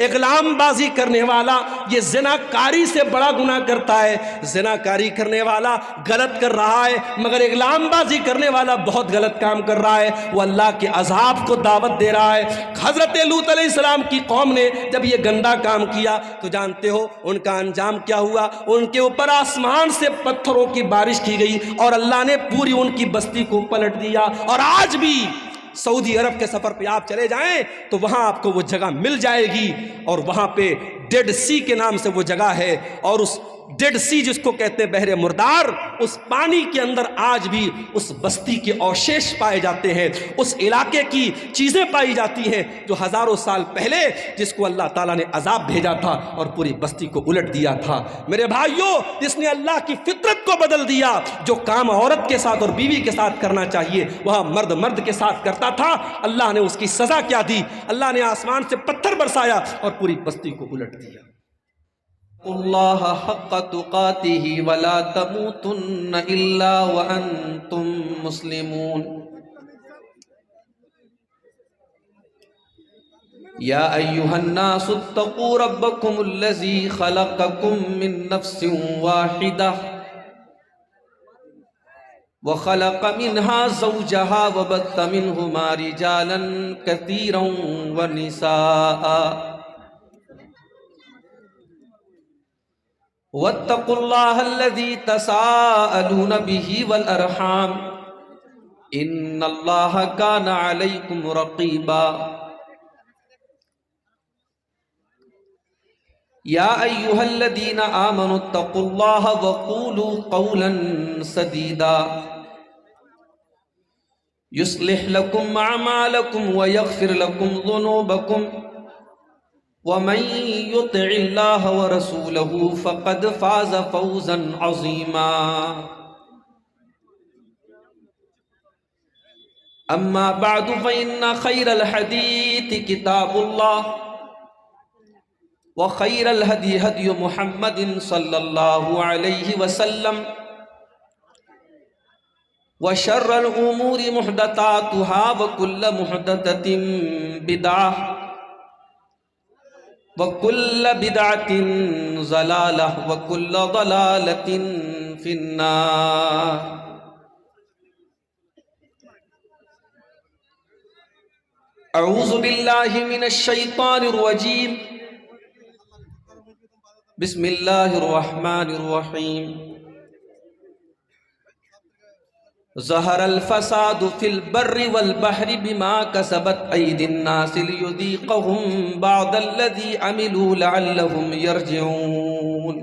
اغلام بازی کرنے والا یہ زناکاری سے بڑا گناہ کرتا ہے. زناکاری کرنے والا غلط کر رہا ہے، مگر اغلام بازی کرنے والا بہت غلط کام کر رہا ہے، وہ اللہ کے عذاب کو دعوت دے رہا ہے. حضرت لوط علیہ السلام کی قوم نے جب یہ گندا کام کیا تو جانتے ہو ان کا انجام کیا ہوا؟ ان کے اوپر آسمان سے پتھروں کی بارش کی گئی اور اللہ نے پوری ان کی بستی کو پلٹ دیا. اور آج بھی سعودی عرب کے سفر پہ آپ چلے جائیں تو وہاں آپ کو وہ جگہ مل جائے گی، اور وہاں پہ ڈیڈ سی کے نام سے وہ جگہ ہے، اور اس ڈیڈ سی جس کو کہتے ہیں بحر مردار، اس پانی کے اندر آج بھی اس بستی کے اوشیش پائے جاتے ہیں، اس علاقے کی چیزیں پائی جاتی ہیں جو ہزاروں سال پہلے جس کو اللہ تعالیٰ نے عذاب بھیجا تھا اور پوری بستی کو الٹ دیا تھا. میرے بھائیوں، جس نے اللہ کی فطرت کو بدل دیا، جو کام عورت کے ساتھ اور بیوی کے ساتھ کرنا چاہیے وہاں مرد مرد کے ساتھ کرتا تھا، اللہ نے اس کی سزا کیا دی؟ اللہ نے آسمان سے پتھر برسایا اور پوری بستی کو الٹ دیا. اللہ حق تقاتہ ولا تموتن الا وانتم مسلمون. یا ایہا الناس اتقوا ربکم الذی خلقکم من نفس واحدہ وخلق منها زوجها وبث منہما رجالا کثیرا ونساء واتقوا اللہ الذی تساءلون به والارحام ان اللہ کان علیکم رقیبا. یا ایہا الذین آمنوا اتقوا اللہ وقولوا قولا سدیدا یصلح لکم اعمالکم ویغفر لکم ذنوبکم ومن يطع الله ورسوله فقد فاز فوزا عظيما. اما بعد فإن خير الحديث كتاب الله وخير الهدي هدي محمد صلى الله عليه وسلم وشر الأمور محدثاتها وكل محدثة بدعة وَكُلَّ بِدْعَةٍ ضَلَالَةٍ وَكُلَّ ضَلَالَةٍ فِي النَّارِ. اعوذ باللہ من الشیطان الرجیم. بسم اللہ الرحمن الرحیم. ظہر الفساد فی البر والبحر بما کسبت ایدی الناس لیذیقہم بعض الذی عملوا لعلہم یرجعون.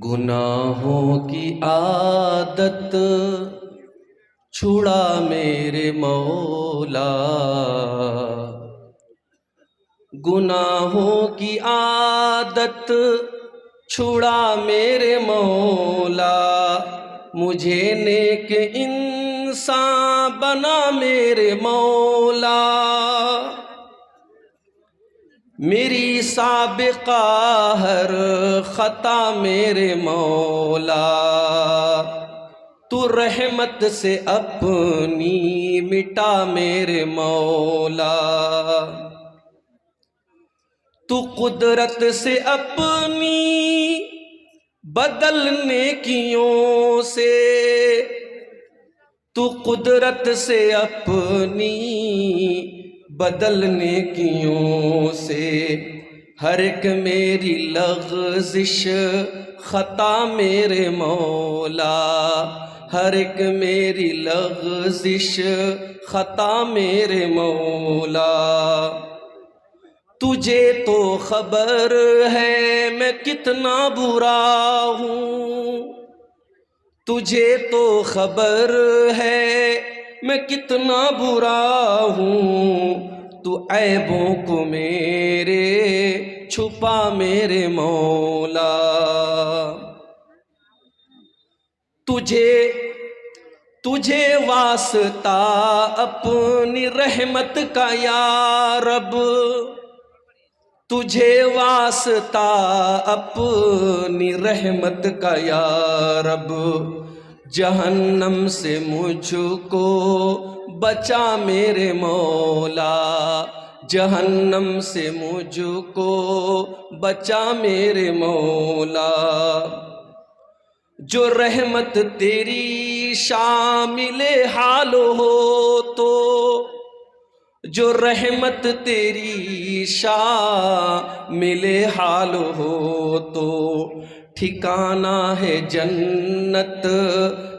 گناہوں کی عادت چھڑا میرے مولا، گناہوں کی عادت چھڑا میرے مولا، مجھے نیک انسان بنا میرے مولا. میری سابقہ ہر خطا میرے مولا، تو رحمت سے اپنی مٹا میرے مولا. تو قدرت سے اپنی بدل نیکیوں سے، تو قدرت سے اپنی بدل نیکیوں سے، ہر ایک میری لغزش خطا میرے مولا، ہر ایک میری لغزش خطا میرے مولا. تجھے تو خبر ہے میں کتنا برا ہوں، تجھے تو خبر ہے میں کتنا برا ہوں، تو عیبوں کو میرے چھپا میرے مولا. تجھے واسطہ اپنی رحمت کا یا رب، تجھے واسطہ اپنی رحمت کا یا رب، جہنم سے مجھ کو بچا میرے مولا، جہنم سے مجھ کو بچا میرے مولا۔ جو رحمت تیری شامل حال ہو تو، جو رحمت تیری شامل حال ہو تو، ٹھکانہ ہے جنت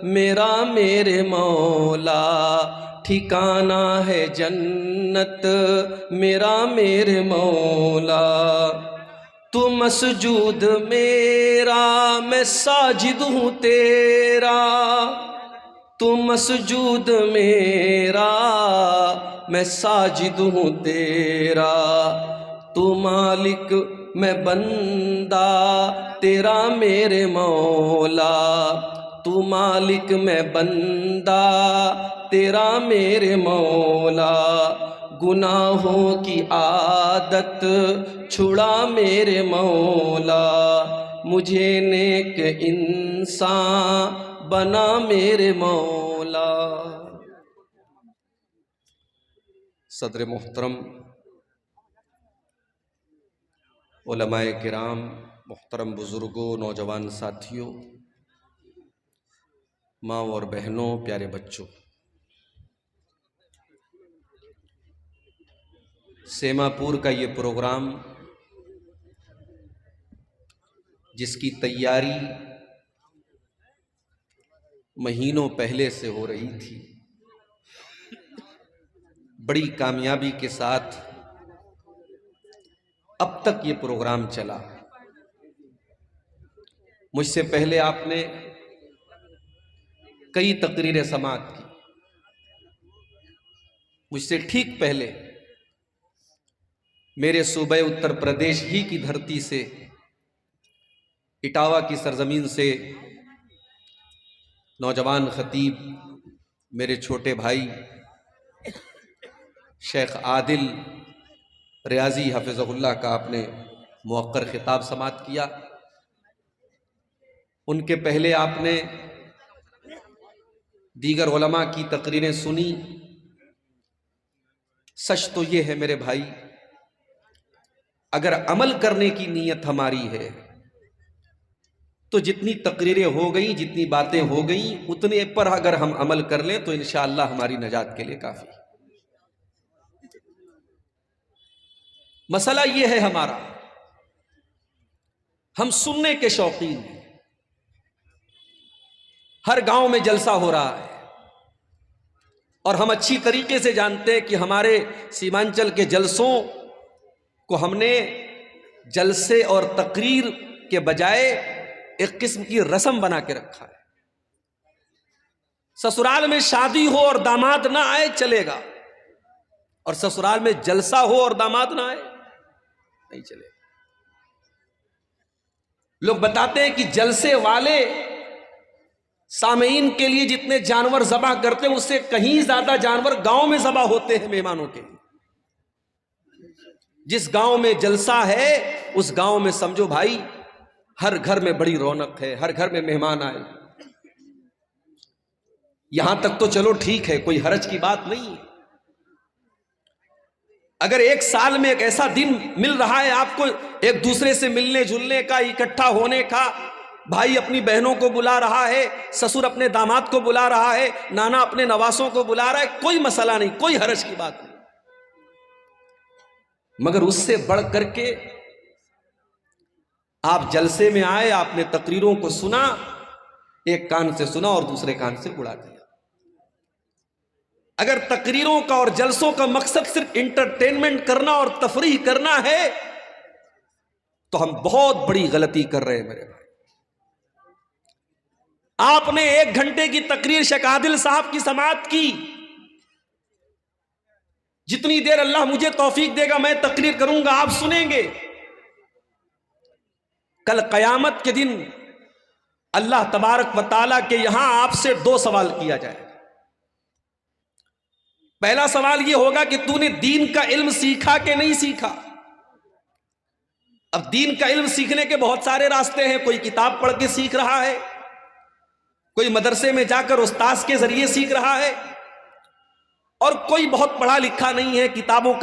میرا میرے مولا، ٹھکانہ ہے جنت میرا میرے مولا۔ تو مسجود میرا میں ساجد ہوں تیرا، تو مسجود میرا میں ساجد ہوں تیرا، تو مالک میں بندہ تیرا میرے مولا، تو مالک میں بندہ تیرا میرے مولا۔ گناہوں کی عادت چھڑا میرے مولا، مجھے نیک انسان بنا میرے مولا۔ صدر محترم، علماء کرام، محترم بزرگوں، نوجوان ساتھیوں، ماں اور بہنوں، پیارے بچوں، سیما پور کا یہ پروگرام جس کی تیاری مہینوں پہلے سے ہو رہی تھی، بڑی کامیابی کے ساتھ اب تک یہ پروگرام چلا۔ مجھ سے پہلے آپ نے کئی تقریریں سماعت کی، مجھ سے ٹھیک پہلے میرے صوبہ اتر پردیش ہی کی دھرتی سے، اٹاوا کی سرزمین سے، نوجوان خطیب میرے چھوٹے بھائی شیخ عادل ریاضی حفظہ اللہ کا آپ نے موقر خطاب سماعت کیا۔ ان کے پہلے آپ نے دیگر علماء کی تقریریں سنی۔ سچ تو یہ ہے میرے بھائی، اگر عمل کرنے کی نیت ہماری ہے تو جتنی تقریریں ہو گئیں، جتنی باتیں ہو گئیں، اتنے پر اگر ہم عمل کر لیں تو انشاءاللہ ہماری نجات کے لیے کافی۔ مسئلہ یہ ہے ہمارا، ہم سننے کے شوقین ہیں۔ ہر گاؤں میں جلسہ ہو رہا ہے اور ہم اچھی طریقے سے جانتے ہیں کہ ہمارے سیمانچل کے جلسوں کو ہم نے جلسے اور تقریر کے بجائے ایک قسم کی رسم بنا کے رکھا ہے۔ سسرال میں شادی ہو اور داماد نہ آئے چلے گا، اور سسرال میں جلسہ ہو اور داماد نہ آئے نہیں چلے گا۔ لوگ بتاتے ہیں کہ جلسے والے سامعین کے لیے جتنے جانور ذبح کرتے ہیں اس سے کہیں زیادہ جانور گاؤں میں ذبح ہوتے ہیں مہمانوں کے لیے۔ جس گاؤں میں جلسہ ہے اس گاؤں میں سمجھو بھائی ہر گھر میں بڑی رونق ہے، ہر گھر میں مہمان آئے۔ یہاں تک تو چلو ٹھیک ہے، کوئی حرج کی بات نہیں ہے۔ اگر ایک سال میں ایک ایسا دن مل رہا ہے آپ کو ایک دوسرے سے ملنے جلنے کا، اکٹھا ہونے کا، بھائی اپنی بہنوں کو بلا رہا ہے، سسر اپنے داماد کو بلا رہا ہے، نانا اپنے نواسوں کو بلا رہا ہے، کوئی مسئلہ نہیں، کوئی حرج کی بات نہیں۔ مگر اس سے بڑھ کر کے آپ جلسے میں آئے، آپ نے تقریروں کو سنا، ایک کان سے سنا اور دوسرے کان سے اڑا دیا۔ اگر تقریروں کا اور جلسوں کا مقصد صرف انٹرٹینمنٹ کرنا اور تفریح کرنا ہے تو ہم بہت بڑی غلطی کر رہے ہیں میرے بھائی۔ آپ نے 1 گھنٹے کی تقریر شیخ عادل صاحب کی سماعت کی، جتنی دیر اللہ مجھے توفیق دے گا میں تقریر کروں گا، آپ سنیں گے۔ کل قیامت کے دن اللہ تبارک و تعالیٰ کے یہاں آپ سے 2 سوال کیا جائے گا۔ پہلا سوال یہ ہوگا کہ تو نے دین کا علم سیکھا کہ نہیں سیکھا۔ اب دین کا علم سیکھنے کے بہت سارے راستے ہیں، کوئی کتاب پڑھ کے سیکھ رہا ہے، کوئی مدرسے میں جا کر استاذ کے ذریعے سیکھ رہا ہے، اور کوئی بہت پڑھا لکھا نہیں ہے، کتابوں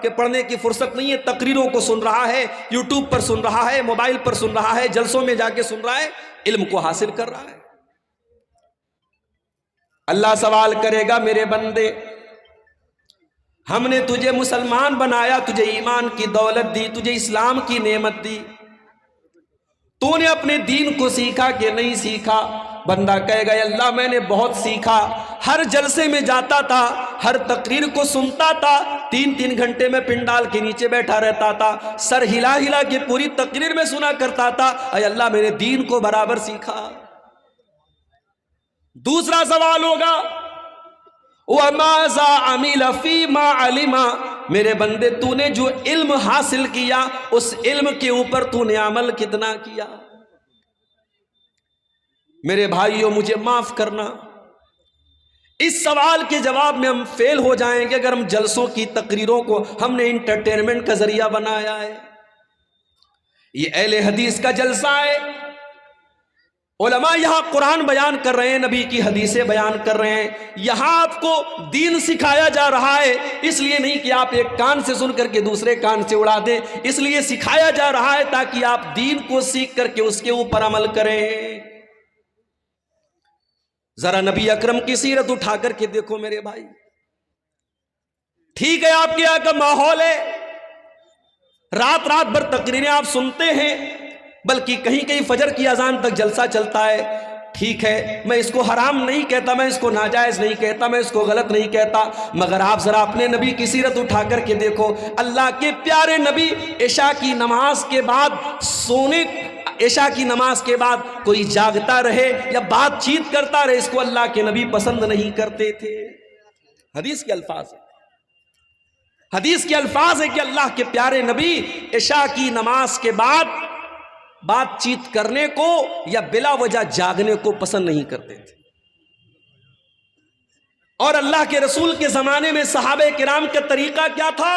کے پڑھنے کی فرصت نہیں ہے، تقریروں کو سن رہا ہے، یوٹیوب پر سن رہا ہے، موبائل پر سن رہا ہے، جلسوں میں جا کے سن رہا ہے، علم کو حاصل کر رہا ہے۔ اللہ سوال کرے گا، میرے بندے، ہم نے تجھے مسلمان بنایا، تجھے ایمان کی دولت دی، تجھے اسلام کی نعمت دی، تو نے اپنے دین کو سیکھا کہ نہیں سیکھا؟ بندہ کہے گا، اللہ میں نے بہت سیکھا، ہر جلسے میں جاتا تھا، ہر تقریر کو سنتا تھا، 3 گھنٹے میں پنڈال کے نیچے بیٹھا رہتا تھا، سر ہلا ہلا کے پوری تقریر میں سنا کرتا تھا، اے اللہ میں نے دین کو برابر سیکھا۔ دوسرا سوال ہوگا، وَمَاذَا عَمِلَ فِي مَا عَلِمَ، میرے بندے تو نے جو علم حاصل کیا اس علم کے اوپر تو نے عمل کتنا کیا؟ میرے بھائیوں مجھے معاف کرنا، اس سوال کے جواب میں ہم فیل ہو جائیں گے اگر ہم جلسوں کی تقریروں کو ہم نے انٹرٹینمنٹ کا ذریعہ بنایا ہے۔ یہ اہل حدیث کا جلسہ ہے، علماء یہاں قرآن بیان کر رہے ہیں، نبی کی حدیثیں بیان کر رہے ہیں، یہاں آپ کو دین سکھایا جا رہا ہے، اس لیے نہیں کہ آپ ایک کان سے سن کر کے دوسرے کان سے اڑا دیں، اس لیے سکھایا جا رہا ہے تاکہ آپ دین کو سیکھ کر کے اس کے اوپر عمل کریں۔ ذرا نبی اکرم کی سیرت اٹھا کر کے دیکھو میرے بھائی، ٹھیک ہے آپ کے یہاں کا ماحول ہے، رات بھر تقریریں آپ سنتے ہیں، بلکہ کہیں فجر کی اذان تک جلسہ چلتا ہے، ٹھیک ہے، میں اس کو حرام نہیں کہتا، میں اس کو ناجائز نہیں کہتا، میں اس کو غلط نہیں کہتا، مگر آپ ذرا اپنے نبی کی سیرت اٹھا کر کے دیکھو، اللہ کے پیارے نبی عشاء کی نماز کے بعد عشاء کی نماز کے بعد کوئی جاگتا رہے یا بات چیت کرتا رہے، اس کو اللہ کے نبی پسند نہیں کرتے تھے۔ حدیث کے الفاظ ہے کہ اللہ کے پیارے نبی عشاء کی نماز کے بعد بات چیت کرنے کو یا بلا وجہ جاگنے کو پسند نہیں کرتے تھے۔ اور اللہ کے رسول کے زمانے میں صحابہ کرام کا طریقہ کیا تھا؟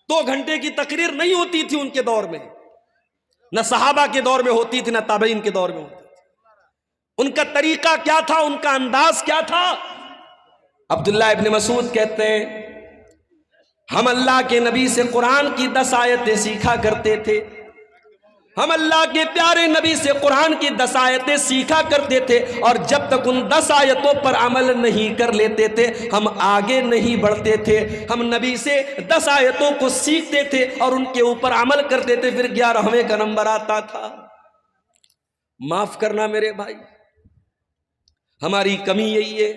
2 گھنٹے کی تقریر نہیں ہوتی تھی ان کے دور میں، نہ صحابہ کے دور میں ہوتی تھی، نہ تابعین کے دور میں ہوتی تھی۔ ان کا طریقہ کیا تھا، ان کا انداز کیا تھا؟ عبداللہ ابن مسعود کہتے ہیں، ہم اللہ کے نبی سے قرآن کی 10 آیتیں سیکھا کرتے تھے، ہم اللہ کے پیارے نبی سے قرآن کی 10 آیتیں سیکھا کرتے تھے، اور جب تک ان 10 آیتوں پر عمل نہیں کر لیتے تھے ہم آگے نہیں بڑھتے تھے۔ ہم نبی سے 10 آیتوں کو سیکھتے تھے اور ان کے اوپر عمل کرتے تھے، پھر 11ویں کا نمبر آتا تھا۔ معاف کرنا میرے بھائی، ہماری کمی یہی ہے،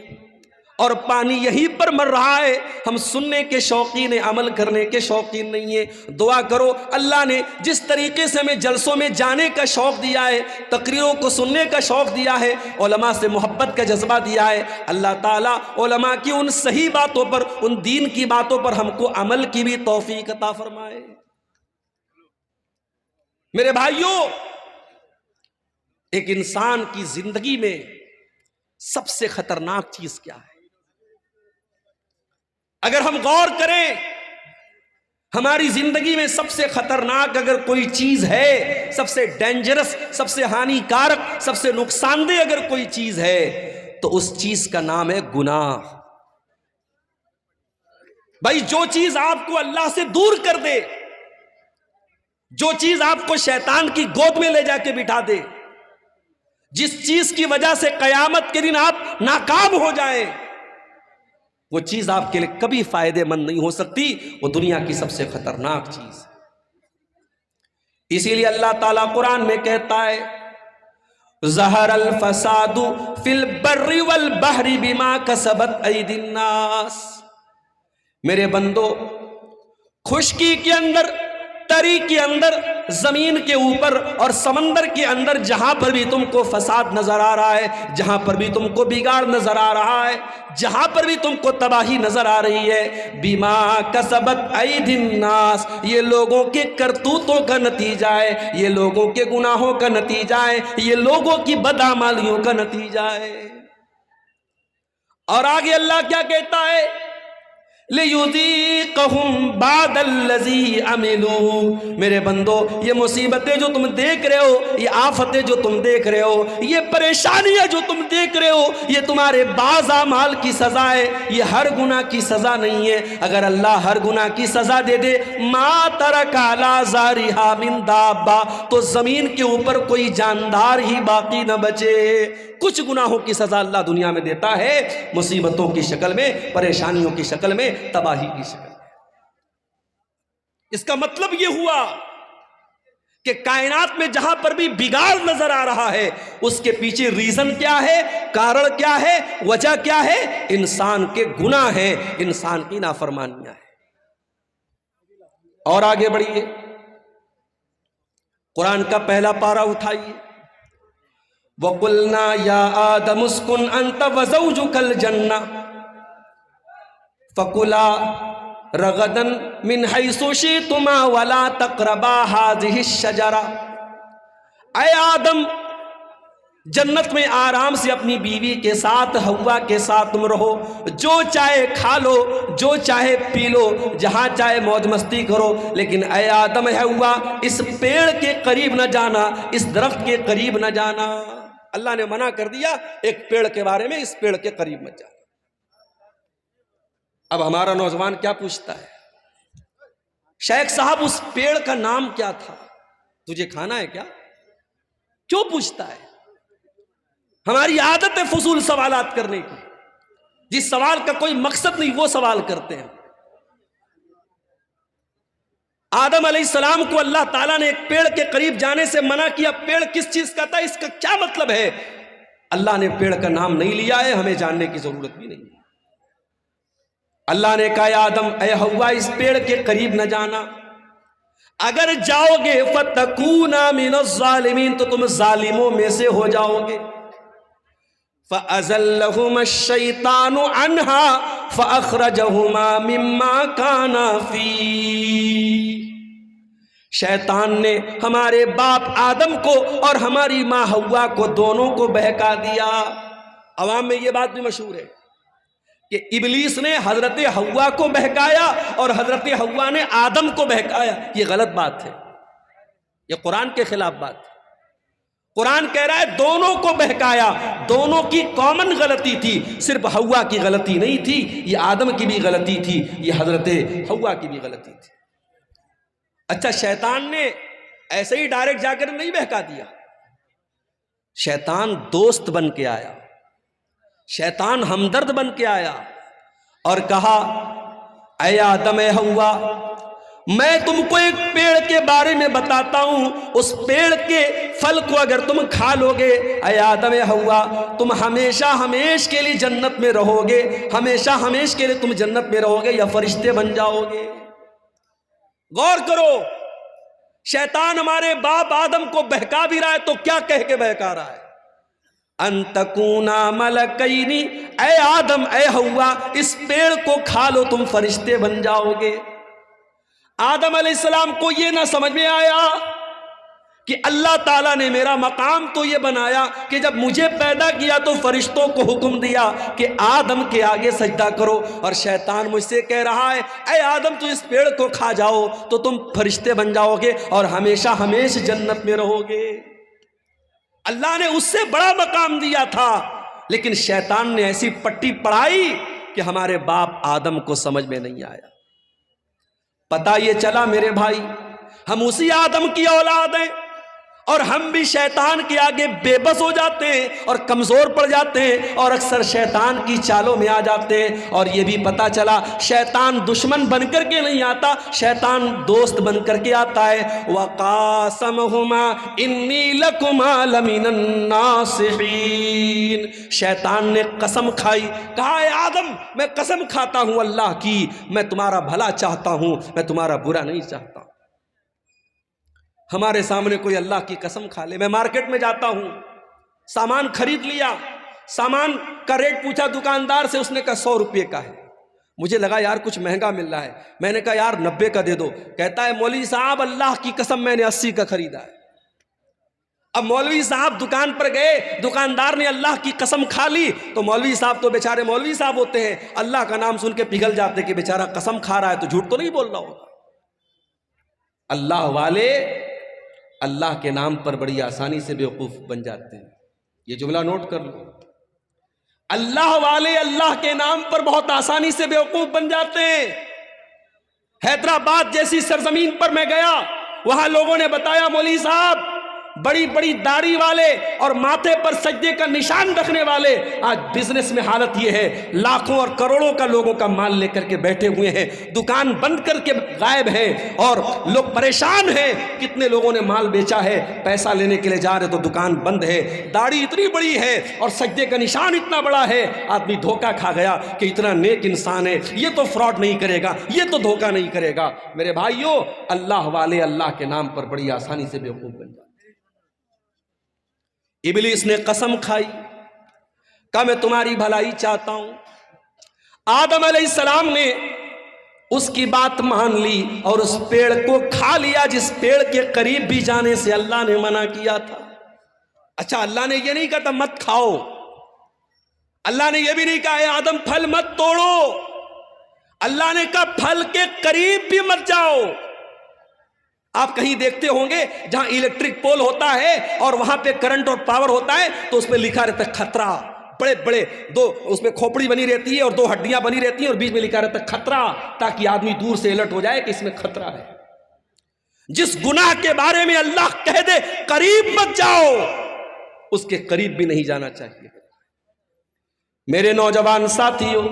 اور پانی یہیں پر مر رہا ہے، ہم سننے کے شوقین ہیں، عمل کرنے کے شوقین نہیں ہیں۔ دعا کرو اللہ نے جس طریقے سے ہمیں جلسوں میں جانے کا شوق دیا ہے، تقریروں کو سننے کا شوق دیا ہے، علماء سے محبت کا جذبہ دیا ہے، اللہ تعالیٰ علماء کی ان صحیح باتوں پر، ان دین کی باتوں پر ہم کو عمل کی بھی توفیق عطا فرمائے۔ میرے بھائیوں، ایک انسان کی زندگی میں سب سے خطرناک چیز کیا ہے؟ اگر ہم غور کریں، ہماری زندگی میں سب سے خطرناک اگر کوئی چیز ہے، سب سے ڈینجرس، سب سے ہانی کارک، سب سے نقصان دہ اگر کوئی چیز ہے تو اس چیز کا نام ہے گناہ۔ بھائی، جو چیز آپ کو اللہ سے دور کر دے، جو چیز آپ کو شیطان کی گود میں لے جا کے بٹھا دے، جس چیز کی وجہ سے قیامت کے دن آپ ناکام ہو جائیں، وہ چیز آپ کے لیے کبھی فائدے مند نہیں ہو سکتی، وہ دنیا کی سب سے خطرناک چیز ہے۔ اسی لیے اللہ تعالیٰ قرآن میں کہتا ہے، ظہر الفساد فی البر والبحر بما کسبت ایدی الناس۔ میرے بندو، خشکی کے اندر، تری کے اندر، زمین کے اوپر اور سمندر کے اندر جہاں پر بھی تم کو فساد نظر آ رہا ہے، جہاں پر بھی تم کو بگاڑ نظر آ رہا ہے، جہاں پر بھی تم کو تباہی نظر آ رہی ہے، بما کسبت ایدی الناس، یہ لوگوں کے کرتوتوں کا نتیجہ ہے، یہ لوگوں کے گناہوں کا نتیجہ ہے، یہ لوگوں کی بدعمالیوں کا نتیجہ ہے۔ اور آگے اللہ کیا کہتا ہے؟ لِيُذِيقَهُمْ بَعْدَ الَّذِي عَمِلُوا، میرے بندو یہ مصیبتیں جو تم دیکھ رہے ہو، یہ آفتیں جو تم دیکھ رہے ہو، یہ پریشانیاں جو تم دیکھ رہے ہو، یہ تمہارے بعض اعمال کی سزا ہے، یہ ہر گناہ کی سزا نہیں ہے۔ اگر اللہ ہر گناہ کی سزا دے دے، مَا تَرَكَ عَلَىٰ ظَهْرِهَا مِن دَابَّةٍ، تو زمین کے اوپر کوئی جاندار ہی باقی نہ بچے۔ کچھ گناہوں کی سزا اللہ دنیا میں دیتا ہے، مصیبتوں کی شکل میں، پریشانیوں کی شکل میں، تباہی کی شکل میں۔ اس کا مطلب یہ ہوا کہ کائنات میں جہاں پر بھی بگاڑ نظر آ رہا ہے، اس کے پیچھے ریزن کیا ہے، کارن کیا ہے، وجہ کیا ہے؟ انسان کے گناہ ہیں، انسان کی نافرمانیاں ہیں۔ اور آگے بڑھیے، قرآن کا پہلا پارہ اٹھائیے، وَقُلْنَا يَا آدَمُ اسْكُنْ أَنْتَ وَزَوْجُكَ الْجَنَّةَ فَكُلَا رَغَدًا مِنْ حَيْثُ شِئْتُمَا وَلَا تَقْرَبَا هَٰذِهِ الشَّجَرَةَ، اے آدم جنت میں آرام سے اپنی بیوی کے ساتھ، حوا کے ساتھ تم رہو، جو چاہے کھا لو، جو چاہے پی لو، جہاں چاہے موج مستی کرو، لیکن اے آدم، اے حوا، اس پیڑ کے قریب نہ جانا، اس درخت کے قریب نہ جانا۔ اللہ نے منع کر دیا ایک پیڑ کے بارے میں، اس پیڑ کے قریب مت جانا۔ اب ہمارا نوجوان کیا پوچھتا ہے، شیخ صاحب اس پیڑ کا نام کیا تھا، تجھے کھانا ہے کیا؟ کیوں پوچھتا ہے؟ ہماری عادت ہے فضول سوالات کرنے کی، جس سوال کا کوئی مقصد نہیں وہ سوال کرتے ہیں۔ آدم علیہ السلام کو اللہ تعالیٰ نے ایک پیڑ کے قریب جانے سے منع کیا، پیڑ کس چیز کا تھا، اس کا کیا مطلب ہے؟ اللہ نے پیڑ کا نام نہیں لیا ہے، ہمیں جاننے کی ضرورت بھی نہیں ہے۔ اللہ نے کہا، اے آدم، اے حوا، اس پیڑ کے قریب نہ جانا، اگر جاؤ گے فَتَكُونَا مِنَ الظَّالِمِينَ، تو تم ظالموں میں سے ہو جاؤ گے۔ فَأَزَلَّهُمَا الشَّيْطَانُ عَنْهَا فَأَخْرَجَهُمَا مِمَّا كَانَا فِيهِ، شیطان نے ہمارے باپ آدم کو اور ہماری ماں حوا کو دونوں کو بہکا دیا۔ عوام میں یہ بات بھی مشہور ہے کہ ابلیس نے حضرت حوا کو بہکایا اور حضرت حوا نے آدم کو بہکایا۔ یہ غلط بات ہے، یہ قرآن کے خلاف بات ہے۔ قرآن کہہ رہا ہے دونوں کو بہکایا، دونوں کی کامن غلطی تھی، صرف حوا کی غلطی نہیں تھی، یہ آدم کی بھی غلطی تھی، یہ حضرت حوا کی بھی غلطی تھی۔ اچھا، شیطان نے ایسے ہی ڈائریکٹ جا کر نہیں بہکا دیا، شیطان دوست بن کے آیا، شیطان ہمدرد بن کے آیا اور کہا، اے آدم، اے حوا، میں تم کو ایک پیڑ کے بارے میں بتاتا ہوں، اس پیڑ کے پھل کو اگر تم کھا لو گے، اے آدم، اے حوا، تم ہمیشہ ہمیش کے لیے جنت میں رہو گے، ہمیشہ ہمیش کے لیے تم جنت میں رہو گے یا فرشتے بن جاؤ گے۔ غور کرو، شیطان ہمارے باپ آدم کو بہکا بھی رہا ہے تو کیا کہہ کے بہکا رہا ہے؟ ان تکونا ملکین، اے آدم، اے حوا، اس پیڑ کو کھا لو، تم فرشتے بن جاؤ گے۔ آدم علیہ السلام کو یہ نہ سمجھ میں آیا کہ اللہ تعالیٰ نے میرا مقام تو یہ بنایا کہ جب مجھے پیدا کیا تو فرشتوں کو حکم دیا کہ آدم کے آگے سجدہ کرو، اور شیطان مجھ سے کہہ رہا ہے، اے آدم، تو اس پیڑ کو کھا جاؤ تو تم فرشتے بن جاؤ گے اور ہمیشہ ہمیش جنت میں رہو گے۔ اللہ نے اس سے بڑا مقام دیا تھا، لیکن شیطان نے ایسی پٹی پڑھائی کہ ہمارے باپ آدم کو سمجھ میں نہیں آیا۔ پتہ یہ چلا میرے بھائی، ہم اسی آدم کی اولاد ہیں اور ہم بھی شیطان کے آگے بے بس ہو جاتے ہیں اور کمزور پڑ جاتے ہیں اور اکثر شیطان کی چالوں میں آ جاتے ہیں۔ اور یہ بھی پتہ چلا شیطان دشمن بن کر کے نہیں آتا، شیطان دوست بن کر کے آتا ہے۔ وَقَاسَمَهُمَا إِنِّي لَكُمَا لَمِنَ النَّاصِحِينَ، شیطان نے قسم کھائی، کہا، اے آدم، میں قسم کھاتا ہوں اللہ کی، میں تمہارا بھلا چاہتا ہوں، میں تمہارا برا نہیں چاہتا۔ ہمارے سامنے کوئی اللہ کی قسم کھا لے، میں مارکیٹ میں جاتا ہوں، سامان خرید لیا، سامان کا ریٹ پوچھا دکاندار سے، اس نے کہا 100 روپے کا ہے، مجھے لگا یار کچھ مہنگا مل رہا ہے، میں نے کہا یار 90 کا دے دو، کہتا ہے مولوی صاحب اللہ کی قسم میں نے 80 کا خریدا ہے۔ اب مولوی صاحب دکان پر گئے, دکاندار نے اللہ کی قسم کھا لی, تو مولوی صاحب تو بیچارے مولوی صاحب ہوتے ہیں, اللہ کا نام سن کے پگھل جاتے کہ بیچارہ قسم کھا رہا ہے تو جھوٹ تو نہیں بول رہا ہوگا. اللہ والے اللہ کے نام پر بڑی آسانی سے بیوقوف بن جاتے ہیں. یہ جملہ نوٹ کر لو, اللہ والے اللہ کے نام پر بہت آسانی سے بیوقوف بن جاتے ہیں. حیدرآباد جیسی سرزمین پر میں گیا, وہاں لوگوں نے بتایا مولوی صاحب بڑی بڑی داڑھی والے اور ماتھے پر سجدے کا نشان رکھنے والے, آج بزنس میں حالت یہ ہے لاکھوں اور کروڑوں کا لوگوں کا مال لے کر کے بیٹھے ہوئے ہیں, دکان بند کر کے غائب ہیں اور لوگ پریشان ہیں. کتنے لوگوں نے مال بیچا ہے, پیسہ لینے کے لیے جا رہے تو دکان بند ہے, داڑھی اتنی بڑی ہے اور سجدے کا نشان اتنا بڑا ہے. آدمی دھوکا کھا گیا کہ اتنا نیک انسان ہے, یہ تو فراڈ نہیں کرے گا, یہ تو دھوکا نہیں کرے گا. میرے بھائیوں, اللہ والے اللہ کے نام پر بڑی آسانی سے بیوقوف بن جاتے. ابلیس نے قسم کھائی, کہا میں تمہاری بھلائی چاہتا ہوں. آدم علیہ السلام نے اس کی بات مان لی اور اس پیڑ کو کھا لیا جس پیڑ کے قریب بھی جانے سے اللہ نے منع کیا تھا. اچھا, اللہ نے یہ نہیں کہا تھا مت کھاؤ, اللہ نے یہ بھی نہیں کہا اے آدم پھل مت توڑو, اللہ نے کہا پھل کے قریب بھی مت جاؤ. آپ کہیں دیکھتے ہوں گے جہاں الیکٹرک پول ہوتا ہے اور وہاں پہ کرنٹ اور پاور ہوتا ہے تو اس پہ لکھا رہتا ہے خطرہ, بڑے بڑے دو اس میں کھوپڑی بنی رہتی ہے اور دو ہڈیاں بنی رہتی ہیں اور بیچ میں لکھا رہتا ہے خطرہ, تاکہ آدمی دور سے الرٹ ہو جائے کہ اس میں خطرہ ہے. جس گناہ کے بارے میں اللہ کہہ دے قریب مت جاؤ, اس کے قریب بھی نہیں جانا چاہیے. میرے نوجوان ساتھیوں,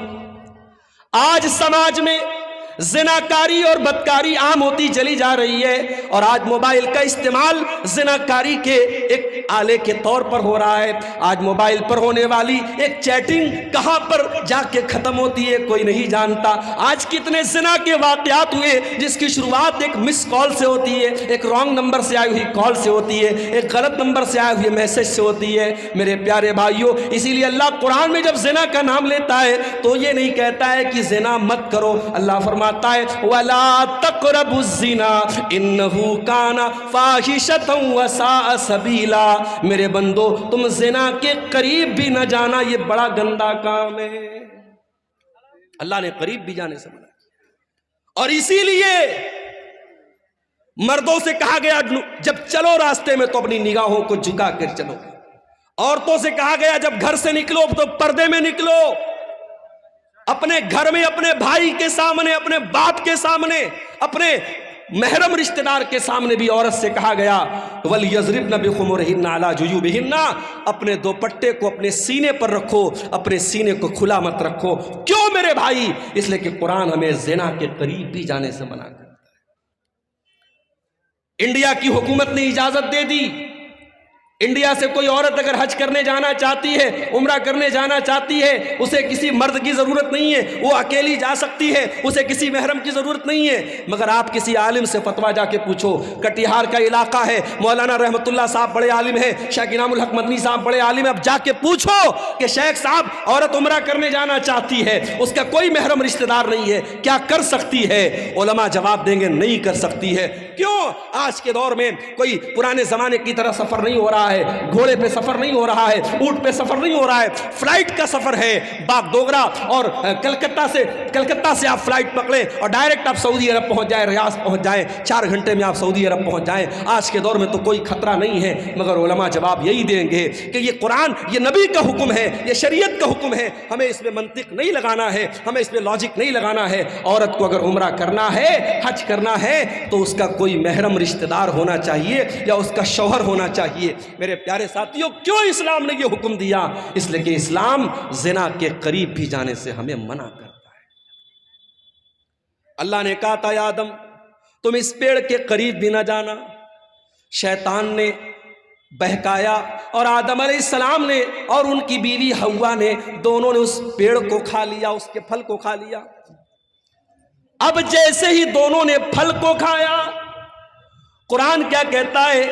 آج سماج میں زناکاری اور بدکاری عام ہوتی چلی جا رہی ہے, اور آج موبائل کا استعمال زناکاری کے ایک آلے کے طور پر ہو رہا ہے. آج موبائل پر ہونے والی ایک چیٹنگ کہاں پر جا کے ختم ہوتی ہے کوئی نہیں جانتا. آج کتنے زنا کے واقعات ہوئے جس کی شروعات ایک مس کال سے ہوتی ہے, ایک رانگ نمبر سے آئی ہوئی کال سے ہوتی ہے, ایک غلط نمبر سے آئے ہوئے میسج سے ہوتی ہے. میرے پیارے بھائیوں, اسی لیے اللہ قرآن میں جب زنا کا نام لیتا ہے تو یہ نہیں کہتا ہے کہ زنا مت کرو, اللہ فرماتا ہے وَلَا تَقْرَبُوا الزِّنَا إِنَّهُ كَانَ فَاحِشَةً وَسَاءَ سَبِيلًا. میرے بندو, تم زنا کے قریب بھی نہ جانا, یہ بڑا گندا کام ہے. اللہ نے قریب بھی جانے سے منع کیا. اور اسی لیے مردوں سے کہا گیا جب چلو راستے میں تو اپنی نگاہوں کو جھکا کر چلو. عورتوں سے کہا گیا جب گھر سے نکلو تو پردے میں نکلو. اپنے گھر میں اپنے بھائی کے سامنے, اپنے باپ کے سامنے, اپنے محرم رشتہ دار کے سامنے بھی عورت سے کہا گیا وَلْيَضْرِبْنَ بِخُمُرِهِنَّ عَلَى جُيُوبِهِنَّ, اپنے دوپٹے کو اپنے سینے پر رکھو, اپنے سینے کو کھلا مت رکھو. کیوں میرے بھائی؟ اس لیے کہ قرآن ہمیں زنا کے قریب بھی جانے سے منع کرتا ہے. انڈیا کی حکومت نے اجازت دے دی, انڈیا سے کوئی عورت اگر حج کرنے جانا چاہتی ہے, عمرہ کرنے جانا چاہتی ہے, اسے کسی مرد کی ضرورت نہیں ہے, وہ اکیلی جا سکتی ہے, اسے کسی محرم کی ضرورت نہیں ہے. مگر آپ کسی عالم سے فتویٰ جا کے پوچھو, کٹیہار کا علاقہ ہے, مولانا رحمت اللہ صاحب بڑے عالم ہیں, شیخ انعام الحق مدنی صاحب بڑے عالم ہیں, اب جا کے پوچھو کہ شیخ صاحب عورت عمرہ کرنے جانا چاہتی ہے, اس کا کوئی محرم رشتہ دار نہیں ہے, کیا کر سکتی ہے؟ علماء جواب دیں گے نہیں کر سکتی ہے. کیوں؟ آج کے دور میں کوئی پرانے زمانے کی طرح سفر نہیں ہو رہا ہے, گھوڑے پہ سفر نہیں ہو رہا ہے, اونٹ پہ سفر نہیں ہو رہا ہے, فلائٹ کا سفر ہے. باغ ڈوگرا اور کلکتہ سے آپ فلائٹ پکڑیں اور ڈائریکٹ آپ سعودی عرب پہنچ جائیں, ریاض پہنچ جائیں, 4 گھنٹے میں آپ سعودی عرب پہنچ جائیں. آج کے دور میں تو کوئی خطرہ نہیں ہے. مگر علماء جواب یہی دیں گے کہ یہ قرآن, یہ نبی کا حکم ہے, یہ شریعت کا حکم ہے, ہمیں اس میں منطق نہیں لگانا ہے, ہمیں اس میں لاجک نہیں لگانا ہے. عورت کو اگر عمرہ کرنا ہے, حج کرنا ہے, تو اس کا کوئی محرم رشتہ دار ہونا چاہیے یا اس کا شوہر ہونا چاہیے. میرے پیارے ساتھیوں, کیوں اسلام نے یہ حکم دیا؟ اس لیے کہ اسلام زنا کے قریب بھی جانے سے ہمیں منع کرتا ہے. اللہ نے کہا تھا یا آدم تم اس پیڑ کے قریب بھی نہ جانا. شیطان نے بہکایا اور آدم علیہ السلام نے اور ان کی بیوی حوا نے, دونوں نے اس پیڑ کو کھا لیا, اس کے پھل کو کھا لیا. اب جیسے ہی دونوں نے پھل کو کھایا, قرآن کیا کہتا ہے؟